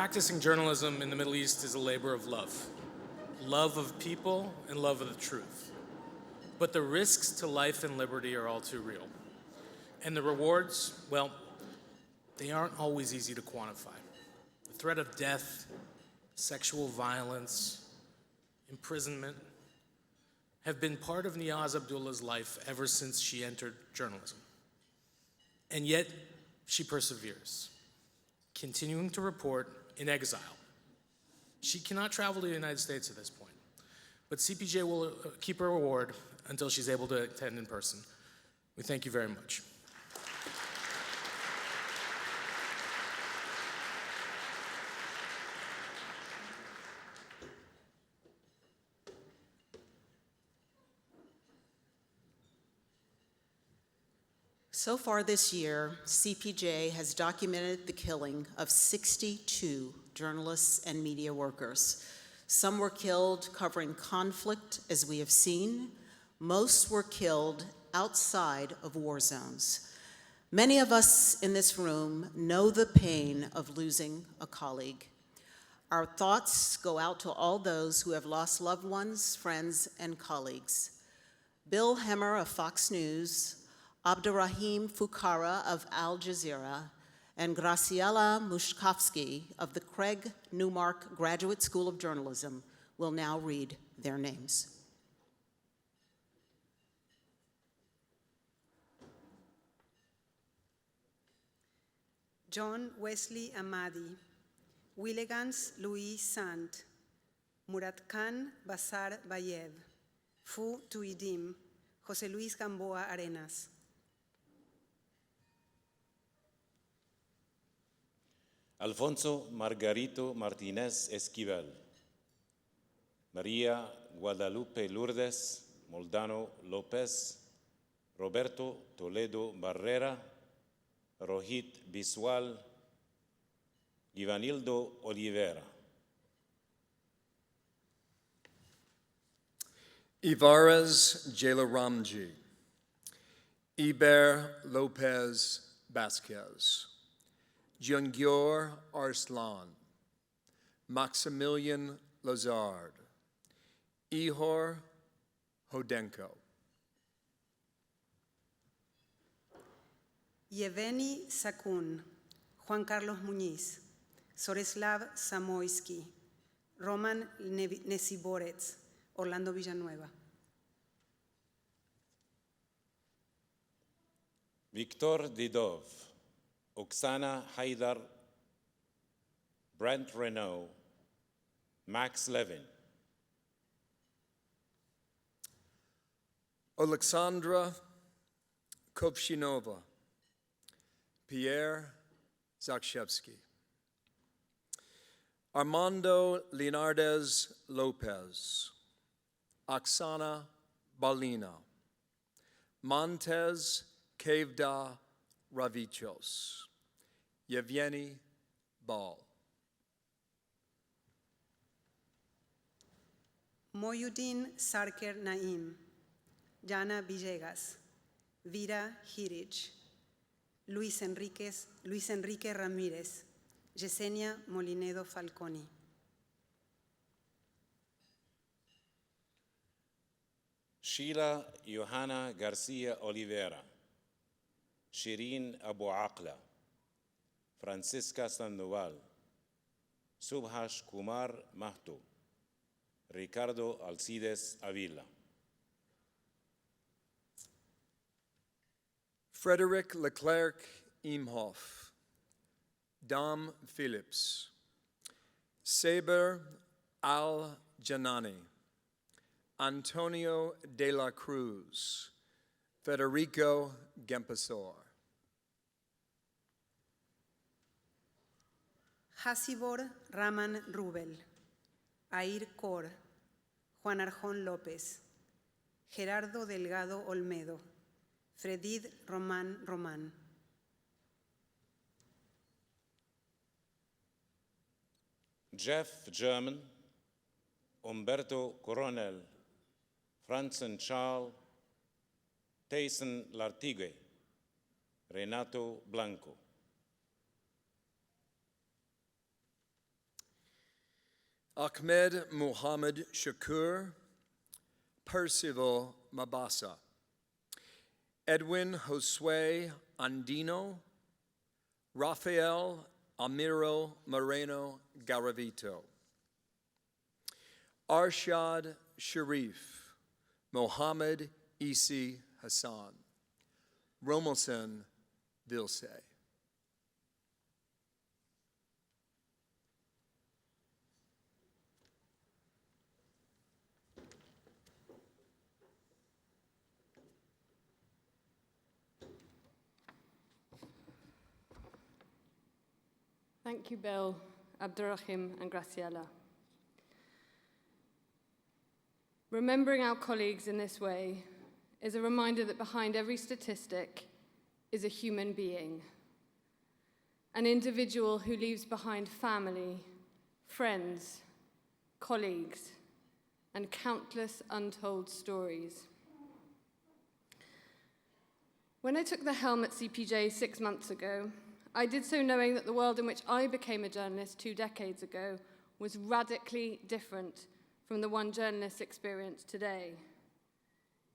Practicing journalism in the Middle East is a labor of love. Love of people and love of the truth. But the risks to life and liberty are all too real. And the rewards, well, they aren't always easy to quantify. The threat of death, sexual violence, imprisonment have been part of Niaz Abdullah's life ever since she entered journalism. And yet, she perseveres, continuing to report in exile. She cannot travel to the United States at this point, but CPJ will keep her reward until she's able to attend in person. We thank you very much.
So far this year, CPJ has documented the killing of 62 journalists and media workers. Some were killed covering conflict, as we have seen. Most were killed outside of war zones. Many of us in this room know the pain of losing a colleague. Our thoughts go out to all those who have lost loved ones, friends, and colleagues. Bill Hemmer of Fox News, Abdurrahim Fukara of Al Jazeera, and Graciela Mushkovsky of the Craig Newmark Graduate School of Journalism will now read their names.
John Wesley Amadi, Willigans Louis Sant, Murat Khan Basar Bayev, Fu Tuidim, José Luis Gamboa Arenas.
Alfonso Margarito Martínez Esquivel, María Guadalupe Lourdes Moldano López, Roberto Toledo Barrera, Rohit Biswal, Ivanildo Oliveira.
Ivarez Jailaramji, Iber Lopez Vasquez, Jungyor Arslan, Maximilian Lazard, Ihor Hodenko.
Yevgeny Sakun, Juan Carlos Muñiz, Sorislav Samoisky, Roman Nesiborets, Orlando Villanueva.
Victor Didov, Oksana Haidar, Brent Renault, Max Levin.
Alexandra Kopshinova, Pierre Zakshevsky, Armando Leonardes Lopez, Oksana Balina, Montez Kevda Ravichos, Yevgeny Ball.
Moyuddin Sarker Naim, Jana Villegas, Vira Hirich, Luis Enrique Ramírez, Yesenia Molinedo Falconi.
Sheila Johanna Garcia Oliveira, Shirin Abu Aqla, Francisca Sandoval, Subhash Kumar Mahto, Ricardo Alcides Avila.
Frederick Leclerc Imhoff, Dom Phillips, Saber Al-Janani, Antonio de la Cruz, Federico Gempasor.
Hasibor Raman Rubel, Air Cor, Juan Arjón López, Gerardo Delgado Olmedo, Fredid Román.
Jeff German, Umberto Coronel, Franzen Charles, Tayson Lartigue, Renato Blanco.
Ahmed Muhammad Shakur, Percival Mabasa, Edwin Josue Andino, Rafael Amiro Moreno Garavito, Arshad Sharif, Mohammed Isi Hassan, Romelson Vilse.
Thank you, Bill, Abdurrahim, and Graciela. Remembering our colleagues in this way is a reminder that behind every statistic is a human being, an individual who leaves behind family, friends, colleagues, and countless untold stories. When I took the helm at CPJ 6 months ago, I did so knowing that the world in which I became a journalist 2 decades ago was radically different from the one journalists experience today.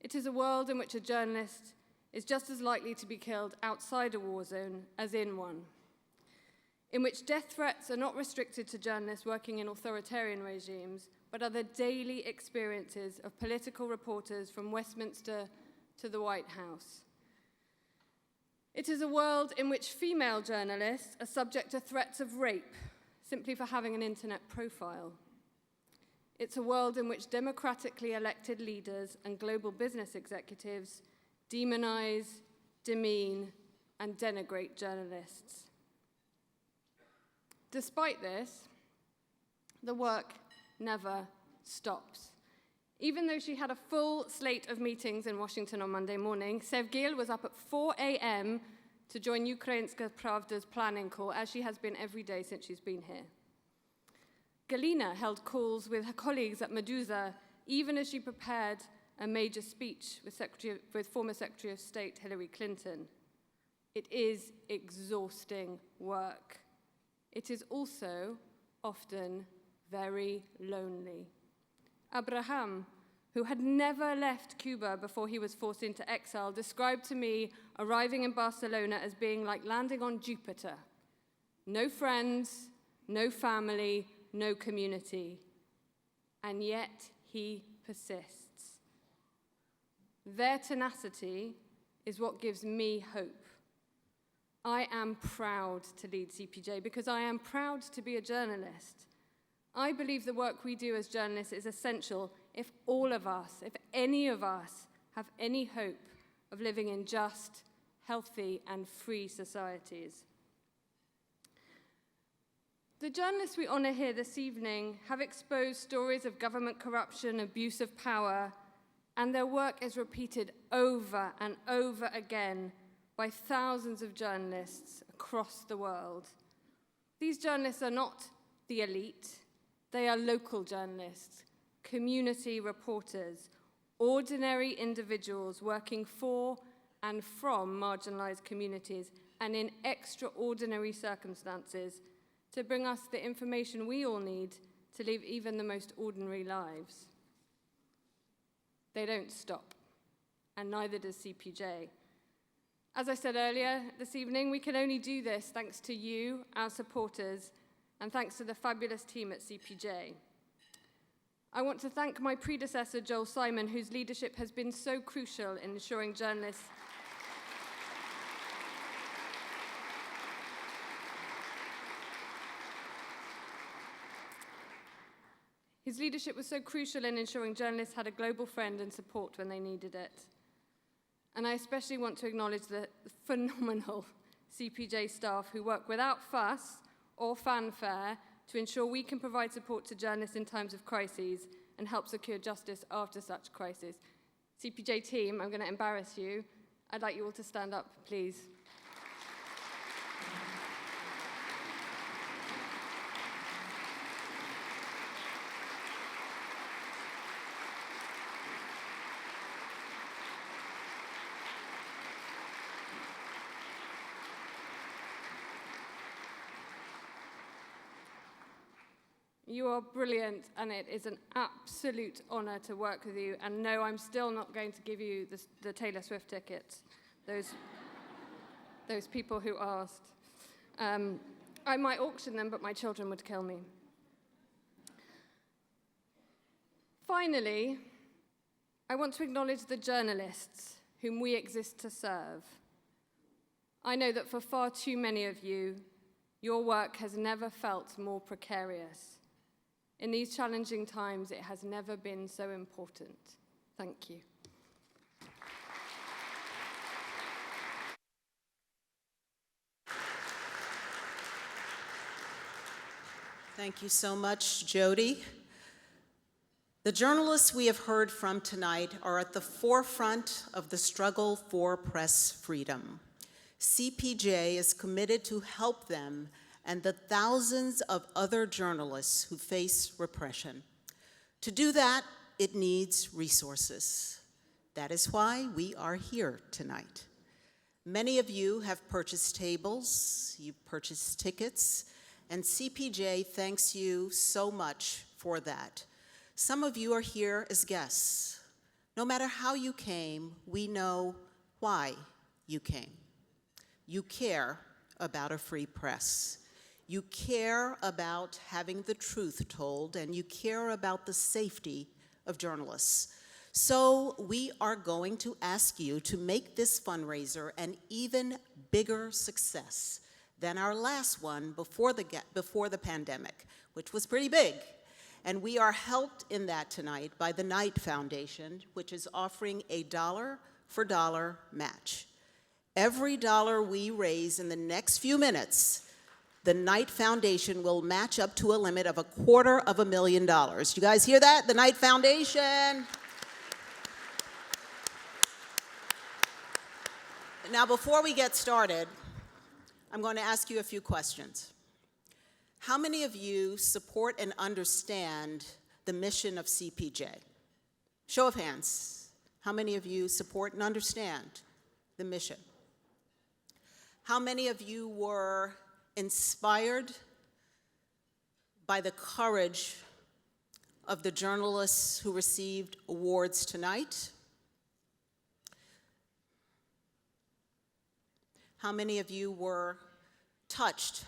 It is a world in which a journalist is just as likely to be killed outside a war zone as in one, in which death threats are not restricted to journalists working in authoritarian regimes, but are the daily experiences of political reporters from Westminster to the White House. It is a world in which female journalists are subject to threats of rape simply for having an internet profile. It's a world in which democratically elected leaders and global business executives demonize, demean, and denigrate journalists. Despite this, the work never stops. Even though she had a full slate of meetings in Washington on Monday morning, Sevgil was up at 4 a.m. to join Ukrainska Pravda's planning call, as she has been every day since she's been here. Galina held calls with her colleagues at Meduza, even as she prepared a major speech with former Secretary of State Hillary Clinton. It is exhausting work. It is also often very lonely. Abraham, who had never left Cuba before he was forced into exile, described to me arriving in Barcelona as being like landing on Jupiter. No friends, no family, no community. And yet he persists. Their tenacity is what gives me hope. I am proud to lead CPJ because I am proud to be a journalist. I believe the work we do as journalists is essential if all of us, if any of us, have any hope of living in just, healthy, and free societies. The journalists we honor here this evening have exposed stories of government corruption, abuse of power, and their work is repeated over and over again by thousands of journalists across the world. These journalists are not the elite. They are local journalists, community reporters, ordinary individuals working for and from marginalized communities and in extraordinary circumstances to bring us the information we all need to live even the most ordinary lives. They don't stop, and neither does CPJ. As I said earlier this evening, we can only do this thanks to you, our supporters, and thanks to the fabulous team at CPJ. I want to thank my predecessor, Joel Simon, whose leadership has been so crucial in ensuring journalists His leadership was so crucial in ensuring journalists had a global friend and support when they needed it. And I especially want to acknowledge the phenomenal CPJ staff who work without fuss or fanfare to ensure we can provide support to journalists in times of crises and help secure justice after such crises. CPJ team, I'm going to embarrass you. I'd like you all to stand up, please. You are brilliant, and it is an absolute honor to work with you. And no, I'm still not going to give you the Taylor Swift tickets, those people who asked. I might auction them, but my children would kill me. Finally, I want to acknowledge the journalists whom we exist to serve. I know that for far too many of you, your work has never felt more precarious. In these challenging times, it has never been so important. Thank you.
Thank you so much, Jody. The journalists we have heard from tonight are at the forefront of the struggle for press freedom. CPJ is committed to help them and the thousands of other journalists who face repression. To do that, it needs resources. That is why we are here tonight. Many of you have purchased tables, you've purchased tickets, and CPJ thanks you so much for that. Some of you are here as guests. No matter how you came, we know why you came. You care about a free press. You care about having the truth told, and you care about the safety of journalists. So we are going to ask you to make this fundraiser an even bigger success than our last one before the pandemic, which was pretty big. And we are helped in that tonight by the Knight Foundation, which is offering a dollar-for-dollar match. Every dollar we raise in the next few minutes, the Knight Foundation will match up to a limit of $250,000. You guys hear that? The Knight Foundation. Now, before we get started, I'm going to ask you a few questions. How many of you support and understand the mission of CPJ? Show of hands. How many of you support and understand the mission? How many of you were inspired by the courage of the journalists who received awards tonight? How many of you were touched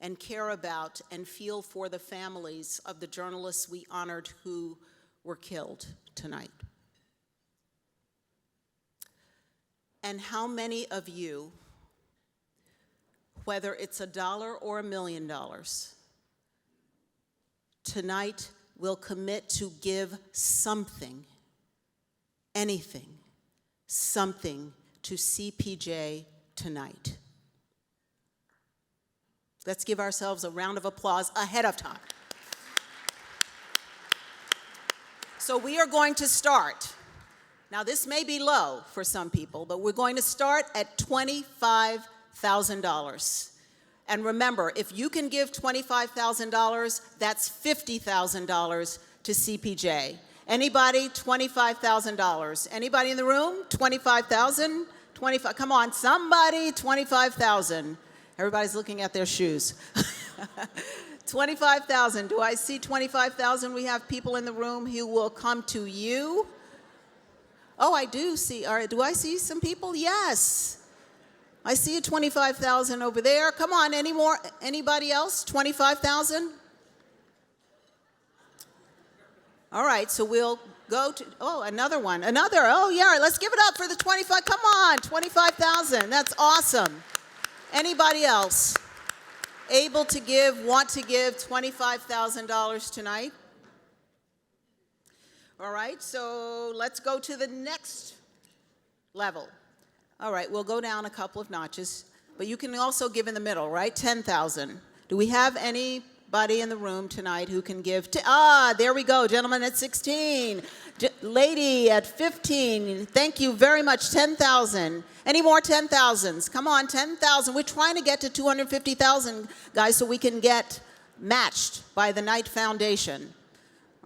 and care about and feel for the families of the journalists we honored who were killed tonight? And how many of you, whether it's $1 or $1 million, tonight will commit to give something, anything, something to CPJ tonight? Let's give ourselves a round of applause ahead of time. So we are going to start. Now, this may be low for some people, but we're going to start at $25,000. And remember, if you can give $25,000, that's $50,000 to CPJ? Anybody? $25,000. Anybody in the room? 25,000? 25, come on, somebody, 25,000. Everybody's looking at their shoes. 25,000, do I see 25,000? We have people in the room who will come to you. Oh, I do see, all right, do I see some people? Yes. I see a 25,000 over there. Come on, any more, anybody else? 25,000? All right, so we'll go to, oh, another one, oh yeah, let's give it up for the 25, come on, 25,000, that's awesome. Anybody else able to give, want to give $25,000 tonight? All right, so let's go to the next level. All right, we'll go down a couple of notches, but you can also give in the middle, right? 10,000. Do we have anybody in the room tonight who can give? There we go, gentleman at 16, lady at 15. Thank you very much, 10,000. Any more 10,000s? Come on, 10,000. We're trying to get to 250,000, guys, so we can get matched by the Knight Foundation.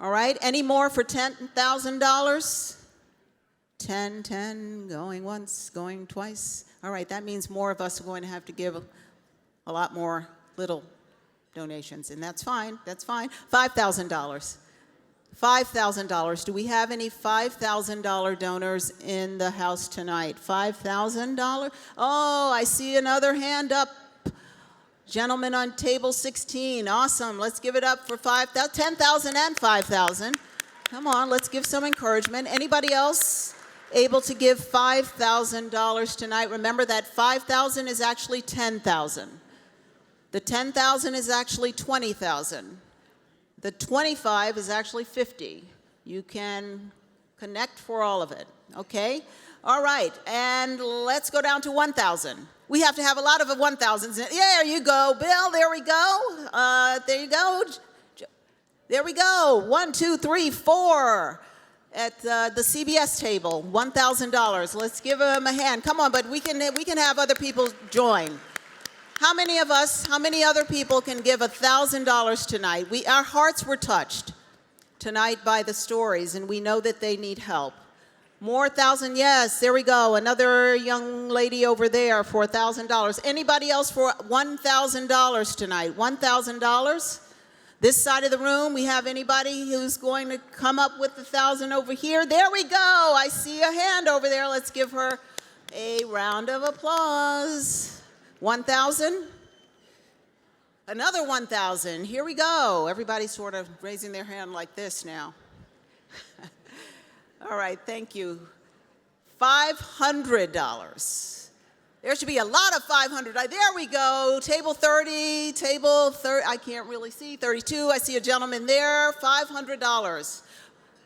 All right, any more for $10,000? 10, 10, going once, going twice. All right, that means more of us are going to have to give a lot more little donations, and that's fine, that's fine. $5,000. $5,000. Do we have any $5,000 donors in the house tonight? $5,000? Oh, I see another hand up. Gentleman on table 16. Awesome. Let's give it up for 5,000, 10,000 and 5,000. Come on, let's give some encouragement. Anybody else able to give $5,000 tonight? Remember that 5,000 is actually 10,000. The 10,000 is actually 20,000. The 25 is actually 50. You can connect for all of it, okay? All right, and let's go down to 1,000. We have to have a lot of 1,000s. There you go, Bill, there we go. There you go. There we go, 1, 2, 3, 4 at the CBS table, $1,000. Let's give them a hand. Come on, but we can have other people join. How many of us, how many other people can give $1,000 tonight? Our hearts were touched tonight by the stories, and we know that they need help. More 1,000, yes, there we go. Another young lady over there for $1,000. Anybody else for $1,000 tonight? $1,000? This side of the room, we have anybody who's going to come up with 1,000 over here? There we go. I see a hand over there. Let's give her a round of applause. 1,000? Another 1,000. Here we go. Everybody's sort of raising their hand like this now. All right, thank you. $500. There should be a lot of 500. There we go. Table 30, table 30. I can't really see. 32. I see a gentleman there. $500.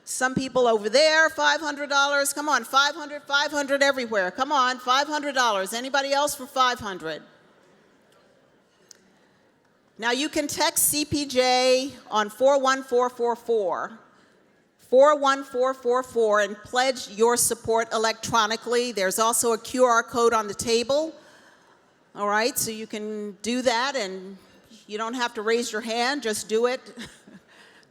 Some people over there, $500. Come on, 500, 500 everywhere. Come on, $500. Anybody else for 500? Now you can text CPJ on 41444, 41444, and pledge your support electronically. There's also a QR code on the table. All right, so you can do that, and you don't have to raise your hand. Just do it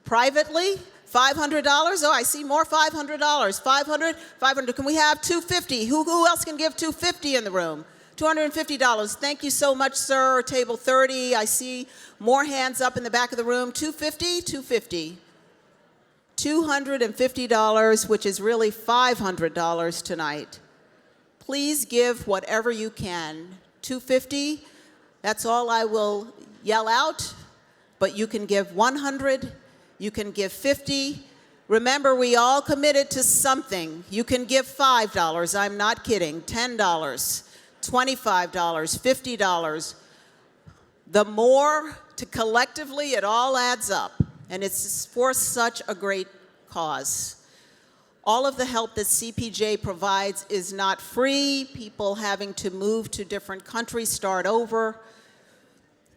privately. $500? Oh, I see more $500. 500, 500. Can we have $250? Who else can give $250 in the room? $250. Thank you so much, sir. Table 30. I see more hands up in the back of the room. $250? $250. $250, which is really $500 tonight. Please give whatever you can. $250, that's all I will yell out, but you can give 100, you can give 50. Remember, we all committed to something. You can give $5, I'm not kidding, $10, $25, $50. The more to collectively, it all adds up, and it's for such a great cause. All of the help that CPJ provides is not free. People having to move to different countries, start over,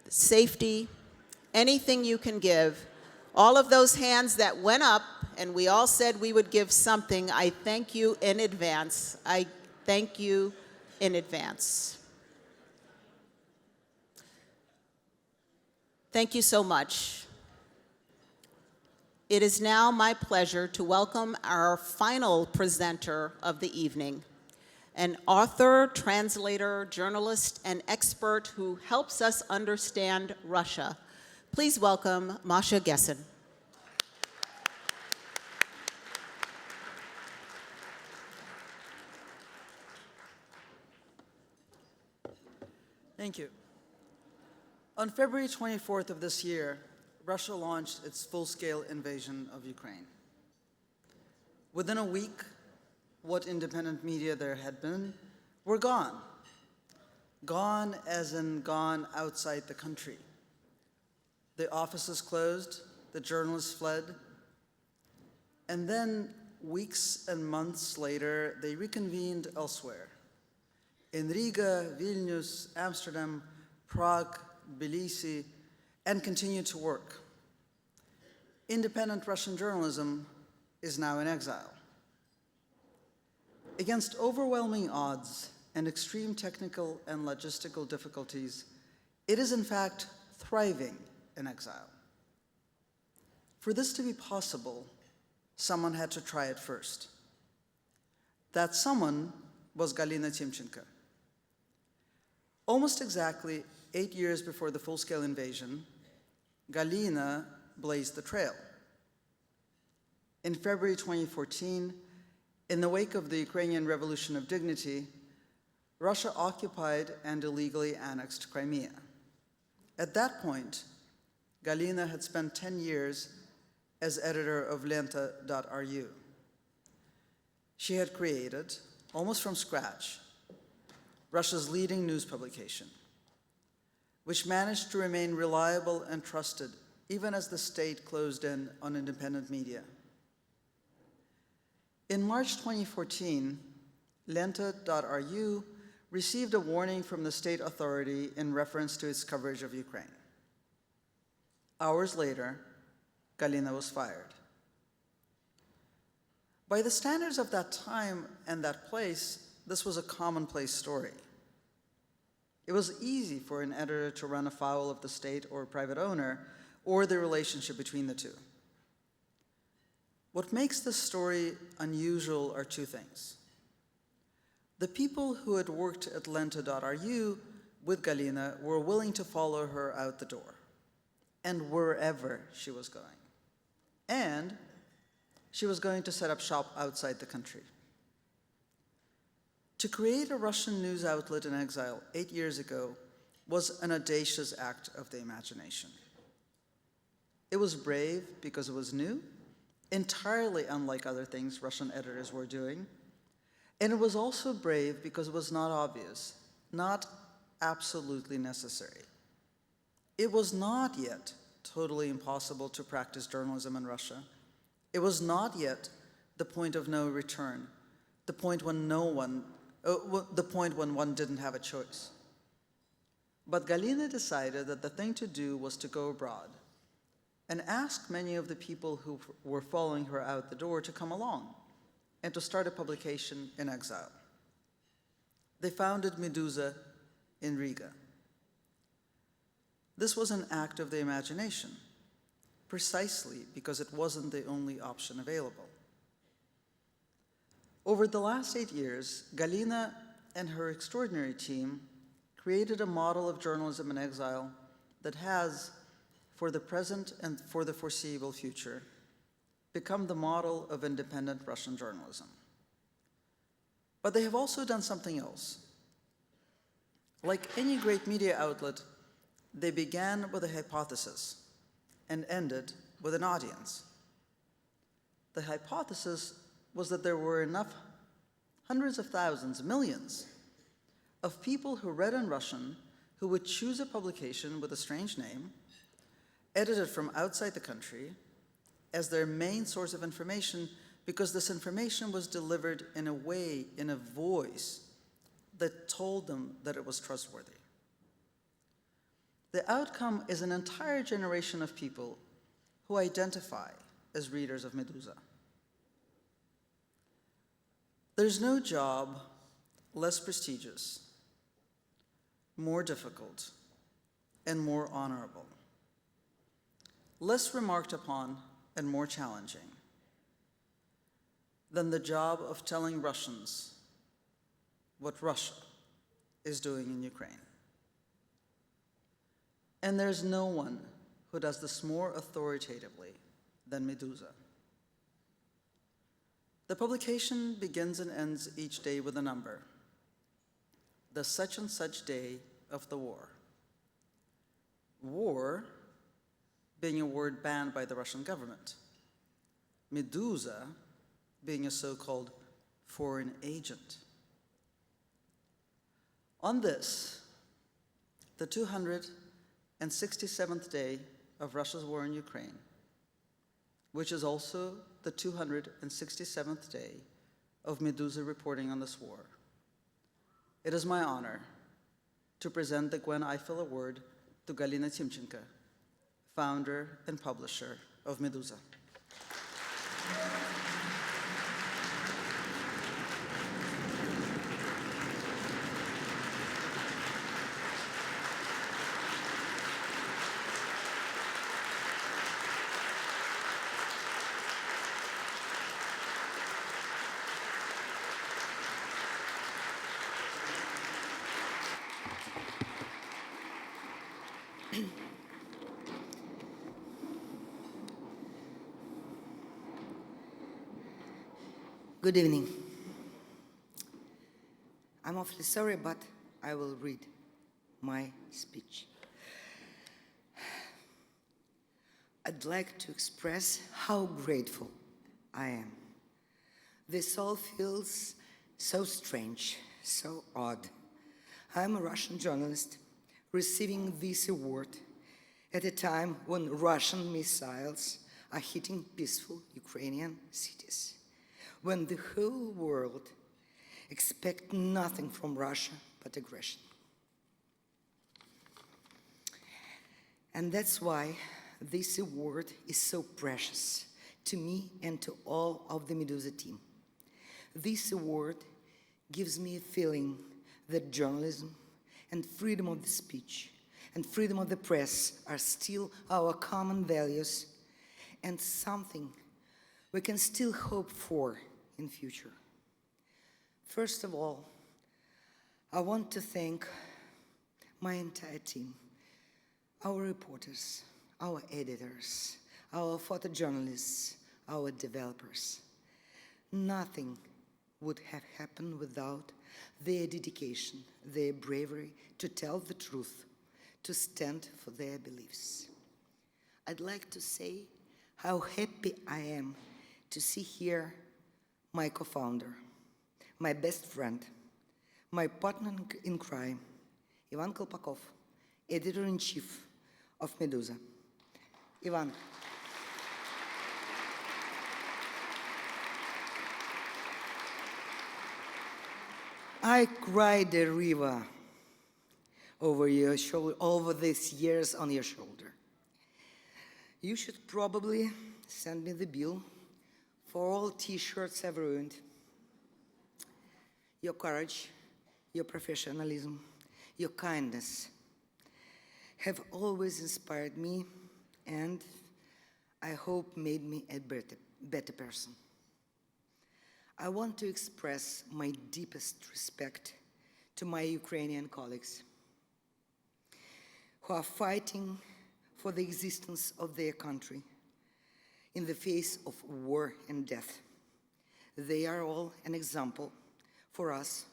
safety, anything you can give. All of those hands that went up, and we all said we would give something, I thank you in advance. I thank you in advance. Thank you so much. It is now my pleasure to welcome our final presenter of the evening, an author, translator, journalist, and expert who helps us understand Russia. Please welcome Masha Gessen.
Thank you. On February 24th of this year, Russia launched its full-scale invasion of Ukraine. Within a week, what independent media there had been were gone. Gone as in gone outside the country. The offices closed, the journalists fled, and then weeks and months later, they reconvened elsewhere. In Riga, Vilnius, Amsterdam, Prague, Tbilisi, and continue to work. Independent Russian journalism is now in exile. Against overwhelming odds and extreme technical and logistical difficulties, it is in fact thriving in exile. For this to be possible, someone had to try it first. That someone was Galina Timchenko. Almost exactly 8 years before the full-scale invasion, Galina blazed the trail. In February 2014, in the wake of the Ukrainian Revolution of Dignity, Russia occupied and illegally annexed Crimea. At that point, Galina had spent 10 years as editor of Lenta.ru. She had created, almost from scratch, Russia's leading news publication, which managed to remain reliable and trusted even as the state closed in on independent media. In March 2014, Lenta.ru received a warning from the state authority in reference to its coverage of Ukraine. Hours later, Galina was fired. By the standards of that time and that place, this was a commonplace story. It was easy for an editor to run afoul of the state or private owner, or the relationship between the two. What makes this story unusual are two things. The people who had worked at Lenta.ru with Galina were willing to follow her out the door, and wherever she was going. And she was going to set up shop outside the country. To create a Russian news outlet in exile 8 years ago was an audacious act of the imagination. It was brave because it was new, entirely unlike other things Russian editors were doing, and it was also brave because it was not obvious, not absolutely necessary. It was not yet totally impossible to practice journalism in Russia. It was not yet the point of no return, the point when one didn't have a choice. But Galina decided that the thing to do was to go abroad and ask many of the people who were following her out the door to come along and to start a publication in exile. They founded Meduza in Riga. This was an act of the imagination, precisely because it wasn't the only option available. Over the last 8 years, Galina and her extraordinary team created a model of journalism in exile that has, for the present and for the foreseeable future, become the model of independent Russian journalism. But they have also done something else. Like any great media outlet, they began with a hypothesis and ended with an audience. The hypothesis was that there were enough, hundreds of thousands, millions, of people who read in Russian who would choose a publication with a strange name, edited from outside the country, as their main source of information, because this information was delivered in a way, in a voice, that told them that it was trustworthy. The outcome is an entire generation of people who identify as readers of Meduza. There's no job less prestigious, more difficult, and more honorable, less remarked upon and more challenging than the job of telling Russians what Russia is doing in Ukraine. And there's no one who does this more authoritatively than Meduza. The publication begins and ends each day with a number, the such and such day of the war. War being a word banned by the Russian government, Meduza being a so-called foreign agent. On this, the 267th day of Russia's war in Ukraine, which is also the 267th day of Meduza reporting on this war, it is my honor to present the Gwen Eiffel Award to Galina Timchenko, founder and publisher of Meduza.
Good evening. I'm awfully sorry, but I will read my speech. I'd like to express how grateful I am. This all feels so strange, so odd. I'm a Russian journalist receiving this award at a time when Russian missiles are hitting peaceful Ukrainian cities, when the whole world expects nothing from Russia but aggression. And that's why this award is so precious to me and to all of the Meduza team. This award gives me a feeling that journalism and freedom of the speech and freedom of the press are still our common values and something we can still hope for in future. First of all, I want to thank my entire team, our reporters, our editors, our photojournalists, our developers. Nothing would have happened without their dedication, their bravery to tell the truth, to stand for their beliefs. I'd like to say how happy I am to see here my co-founder, my best friend, my partner in crime, Ivan Kolpakov, editor-in-chief of Meduza. Ivan. I cried a river over your shoulder, over these years on your shoulder. You should probably send me the bill for all t-shirts I've ruined. Your courage, your professionalism, your kindness have always inspired me and I hope made me a better person. I want to express my deepest respect to my Ukrainian colleagues who are fighting for the existence of their country in the face of war and death. They are all an example for us,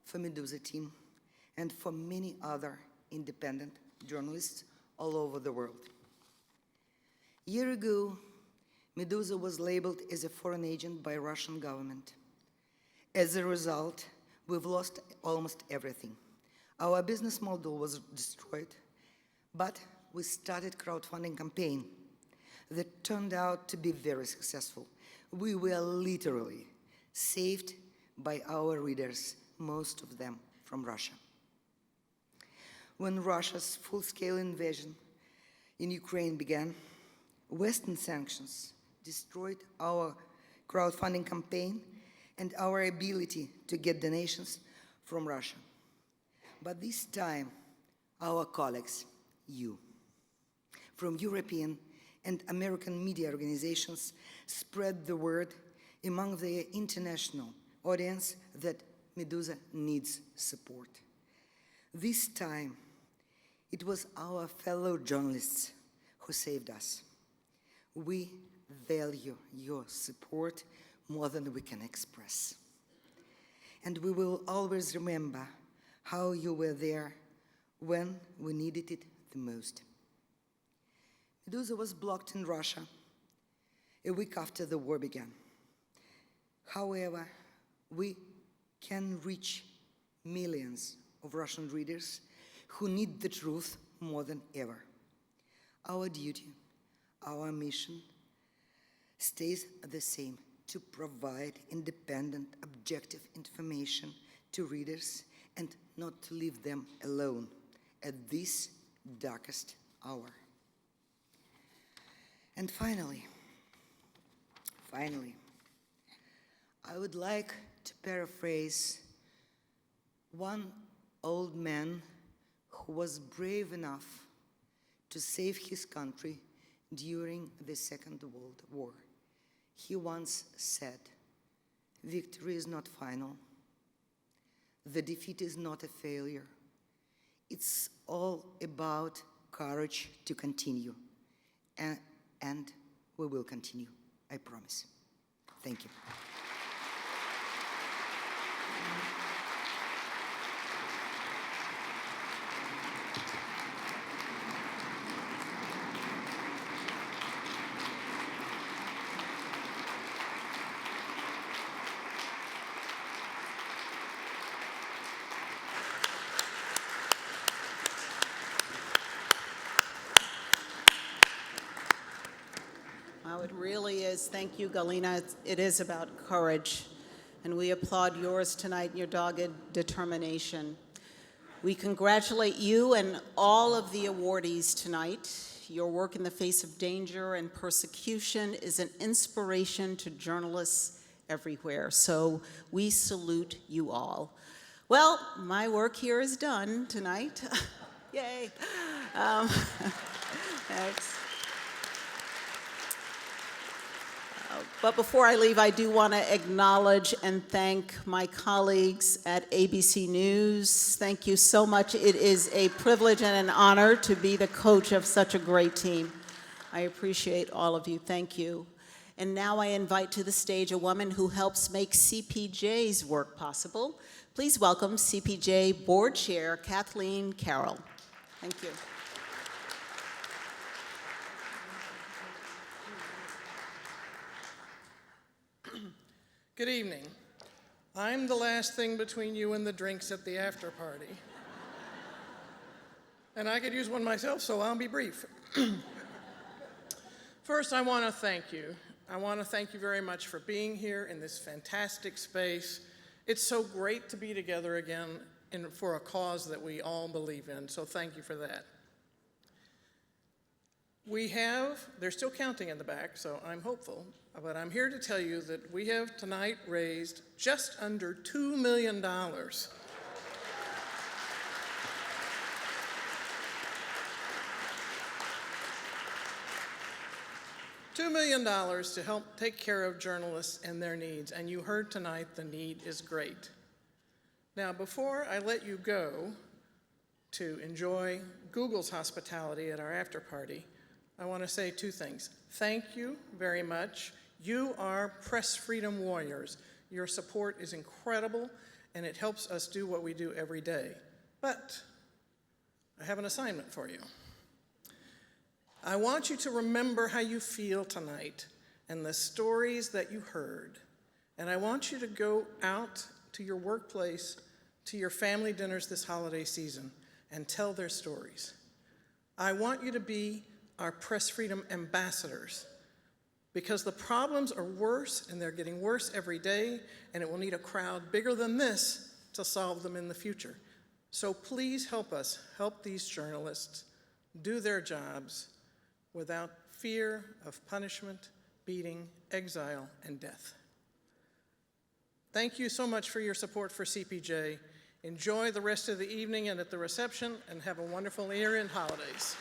for Meduza team, and for many other independent journalists all over the world. A year ago, Meduza was labeled as a foreign agent by Russian government. As a result, we've lost almost everything. Our business model was destroyed, but we started a crowdfunding campaign that turned out to be very successful. We were literally saved by our readers, most of them from Russia. When Russia's full-scale invasion in Ukraine began, Western sanctions destroyed our crowdfunding campaign and our ability to get donations from Russia. But this time, our colleagues, you, from European and American media organizations spread the word among the international audience that Medusa needs support. This time, it was our fellow journalists who saved us. We value your support more than we can express. And we will always remember how you were there when we needed it the most. Medusa was blocked in Russia a week after the war began. However, we can reach millions of Russian readers who need the truth more than ever. Our duty, our mission stays the same: to provide independent, objective information to readers and not to leave them alone at this darkest hour. And finally, I would like to paraphrase one old man who was brave enough to save his country during the Second World War. He once said, "Victory is not final. The defeat is not a failure. It's all about courage to continue. And we will continue, I promise." Thank you.
Wow, it really is. Thank you, Galina. It is about courage, and we applaud yours tonight and your dogged determination. We congratulate you and all of the awardees tonight. Your work in the face of danger and persecution is an inspiration to journalists everywhere, so we salute you all. Well, my work here is done tonight. Yay. Thanks. But before I leave, I do want to acknowledge and thank my colleagues at ABC News. Thank you so much. It is a privilege and an honor to be the coach of such a great team. I appreciate all of you. Thank you. And now I invite to the stage a woman who helps make CPJ's work possible. Please welcome CPJ Board Chair Kathleen Carroll. Thank you.
Good evening. I'm the last thing between you and the drinks at the after party. And I could use one myself, so I'll be brief. First, I want to thank you. I want to thank you very much for being here in this fantastic space. It's so great to be together again for a cause that we all believe in, so thank you for that. They're still counting in the back, so I'm hopeful, but I'm here to tell you that we have tonight raised just under $2 million. $2 million to help take care of journalists and their needs, and you heard tonight the need is great. Now, before I let you go to enjoy Google's hospitality at our after party, I want to say two things. Thank you very much. You are press freedom warriors. Your support is incredible, and it helps us do what we do every day. But I have an assignment for you. I want you to remember how you feel tonight and the stories that you heard. And I want you to go out to your workplace, to your family dinners this holiday season, and tell their stories. I want you to be our press freedom ambassadors, because the problems are worse and they're getting worse every day, and it will need a crowd bigger than this to solve them in the future. So please help us help these journalists do their jobs without fear of punishment, beating, exile, and death. Thank you so much for your support for CPJ. Enjoy the rest of the evening and at the reception, and have a wonderful year-end holidays.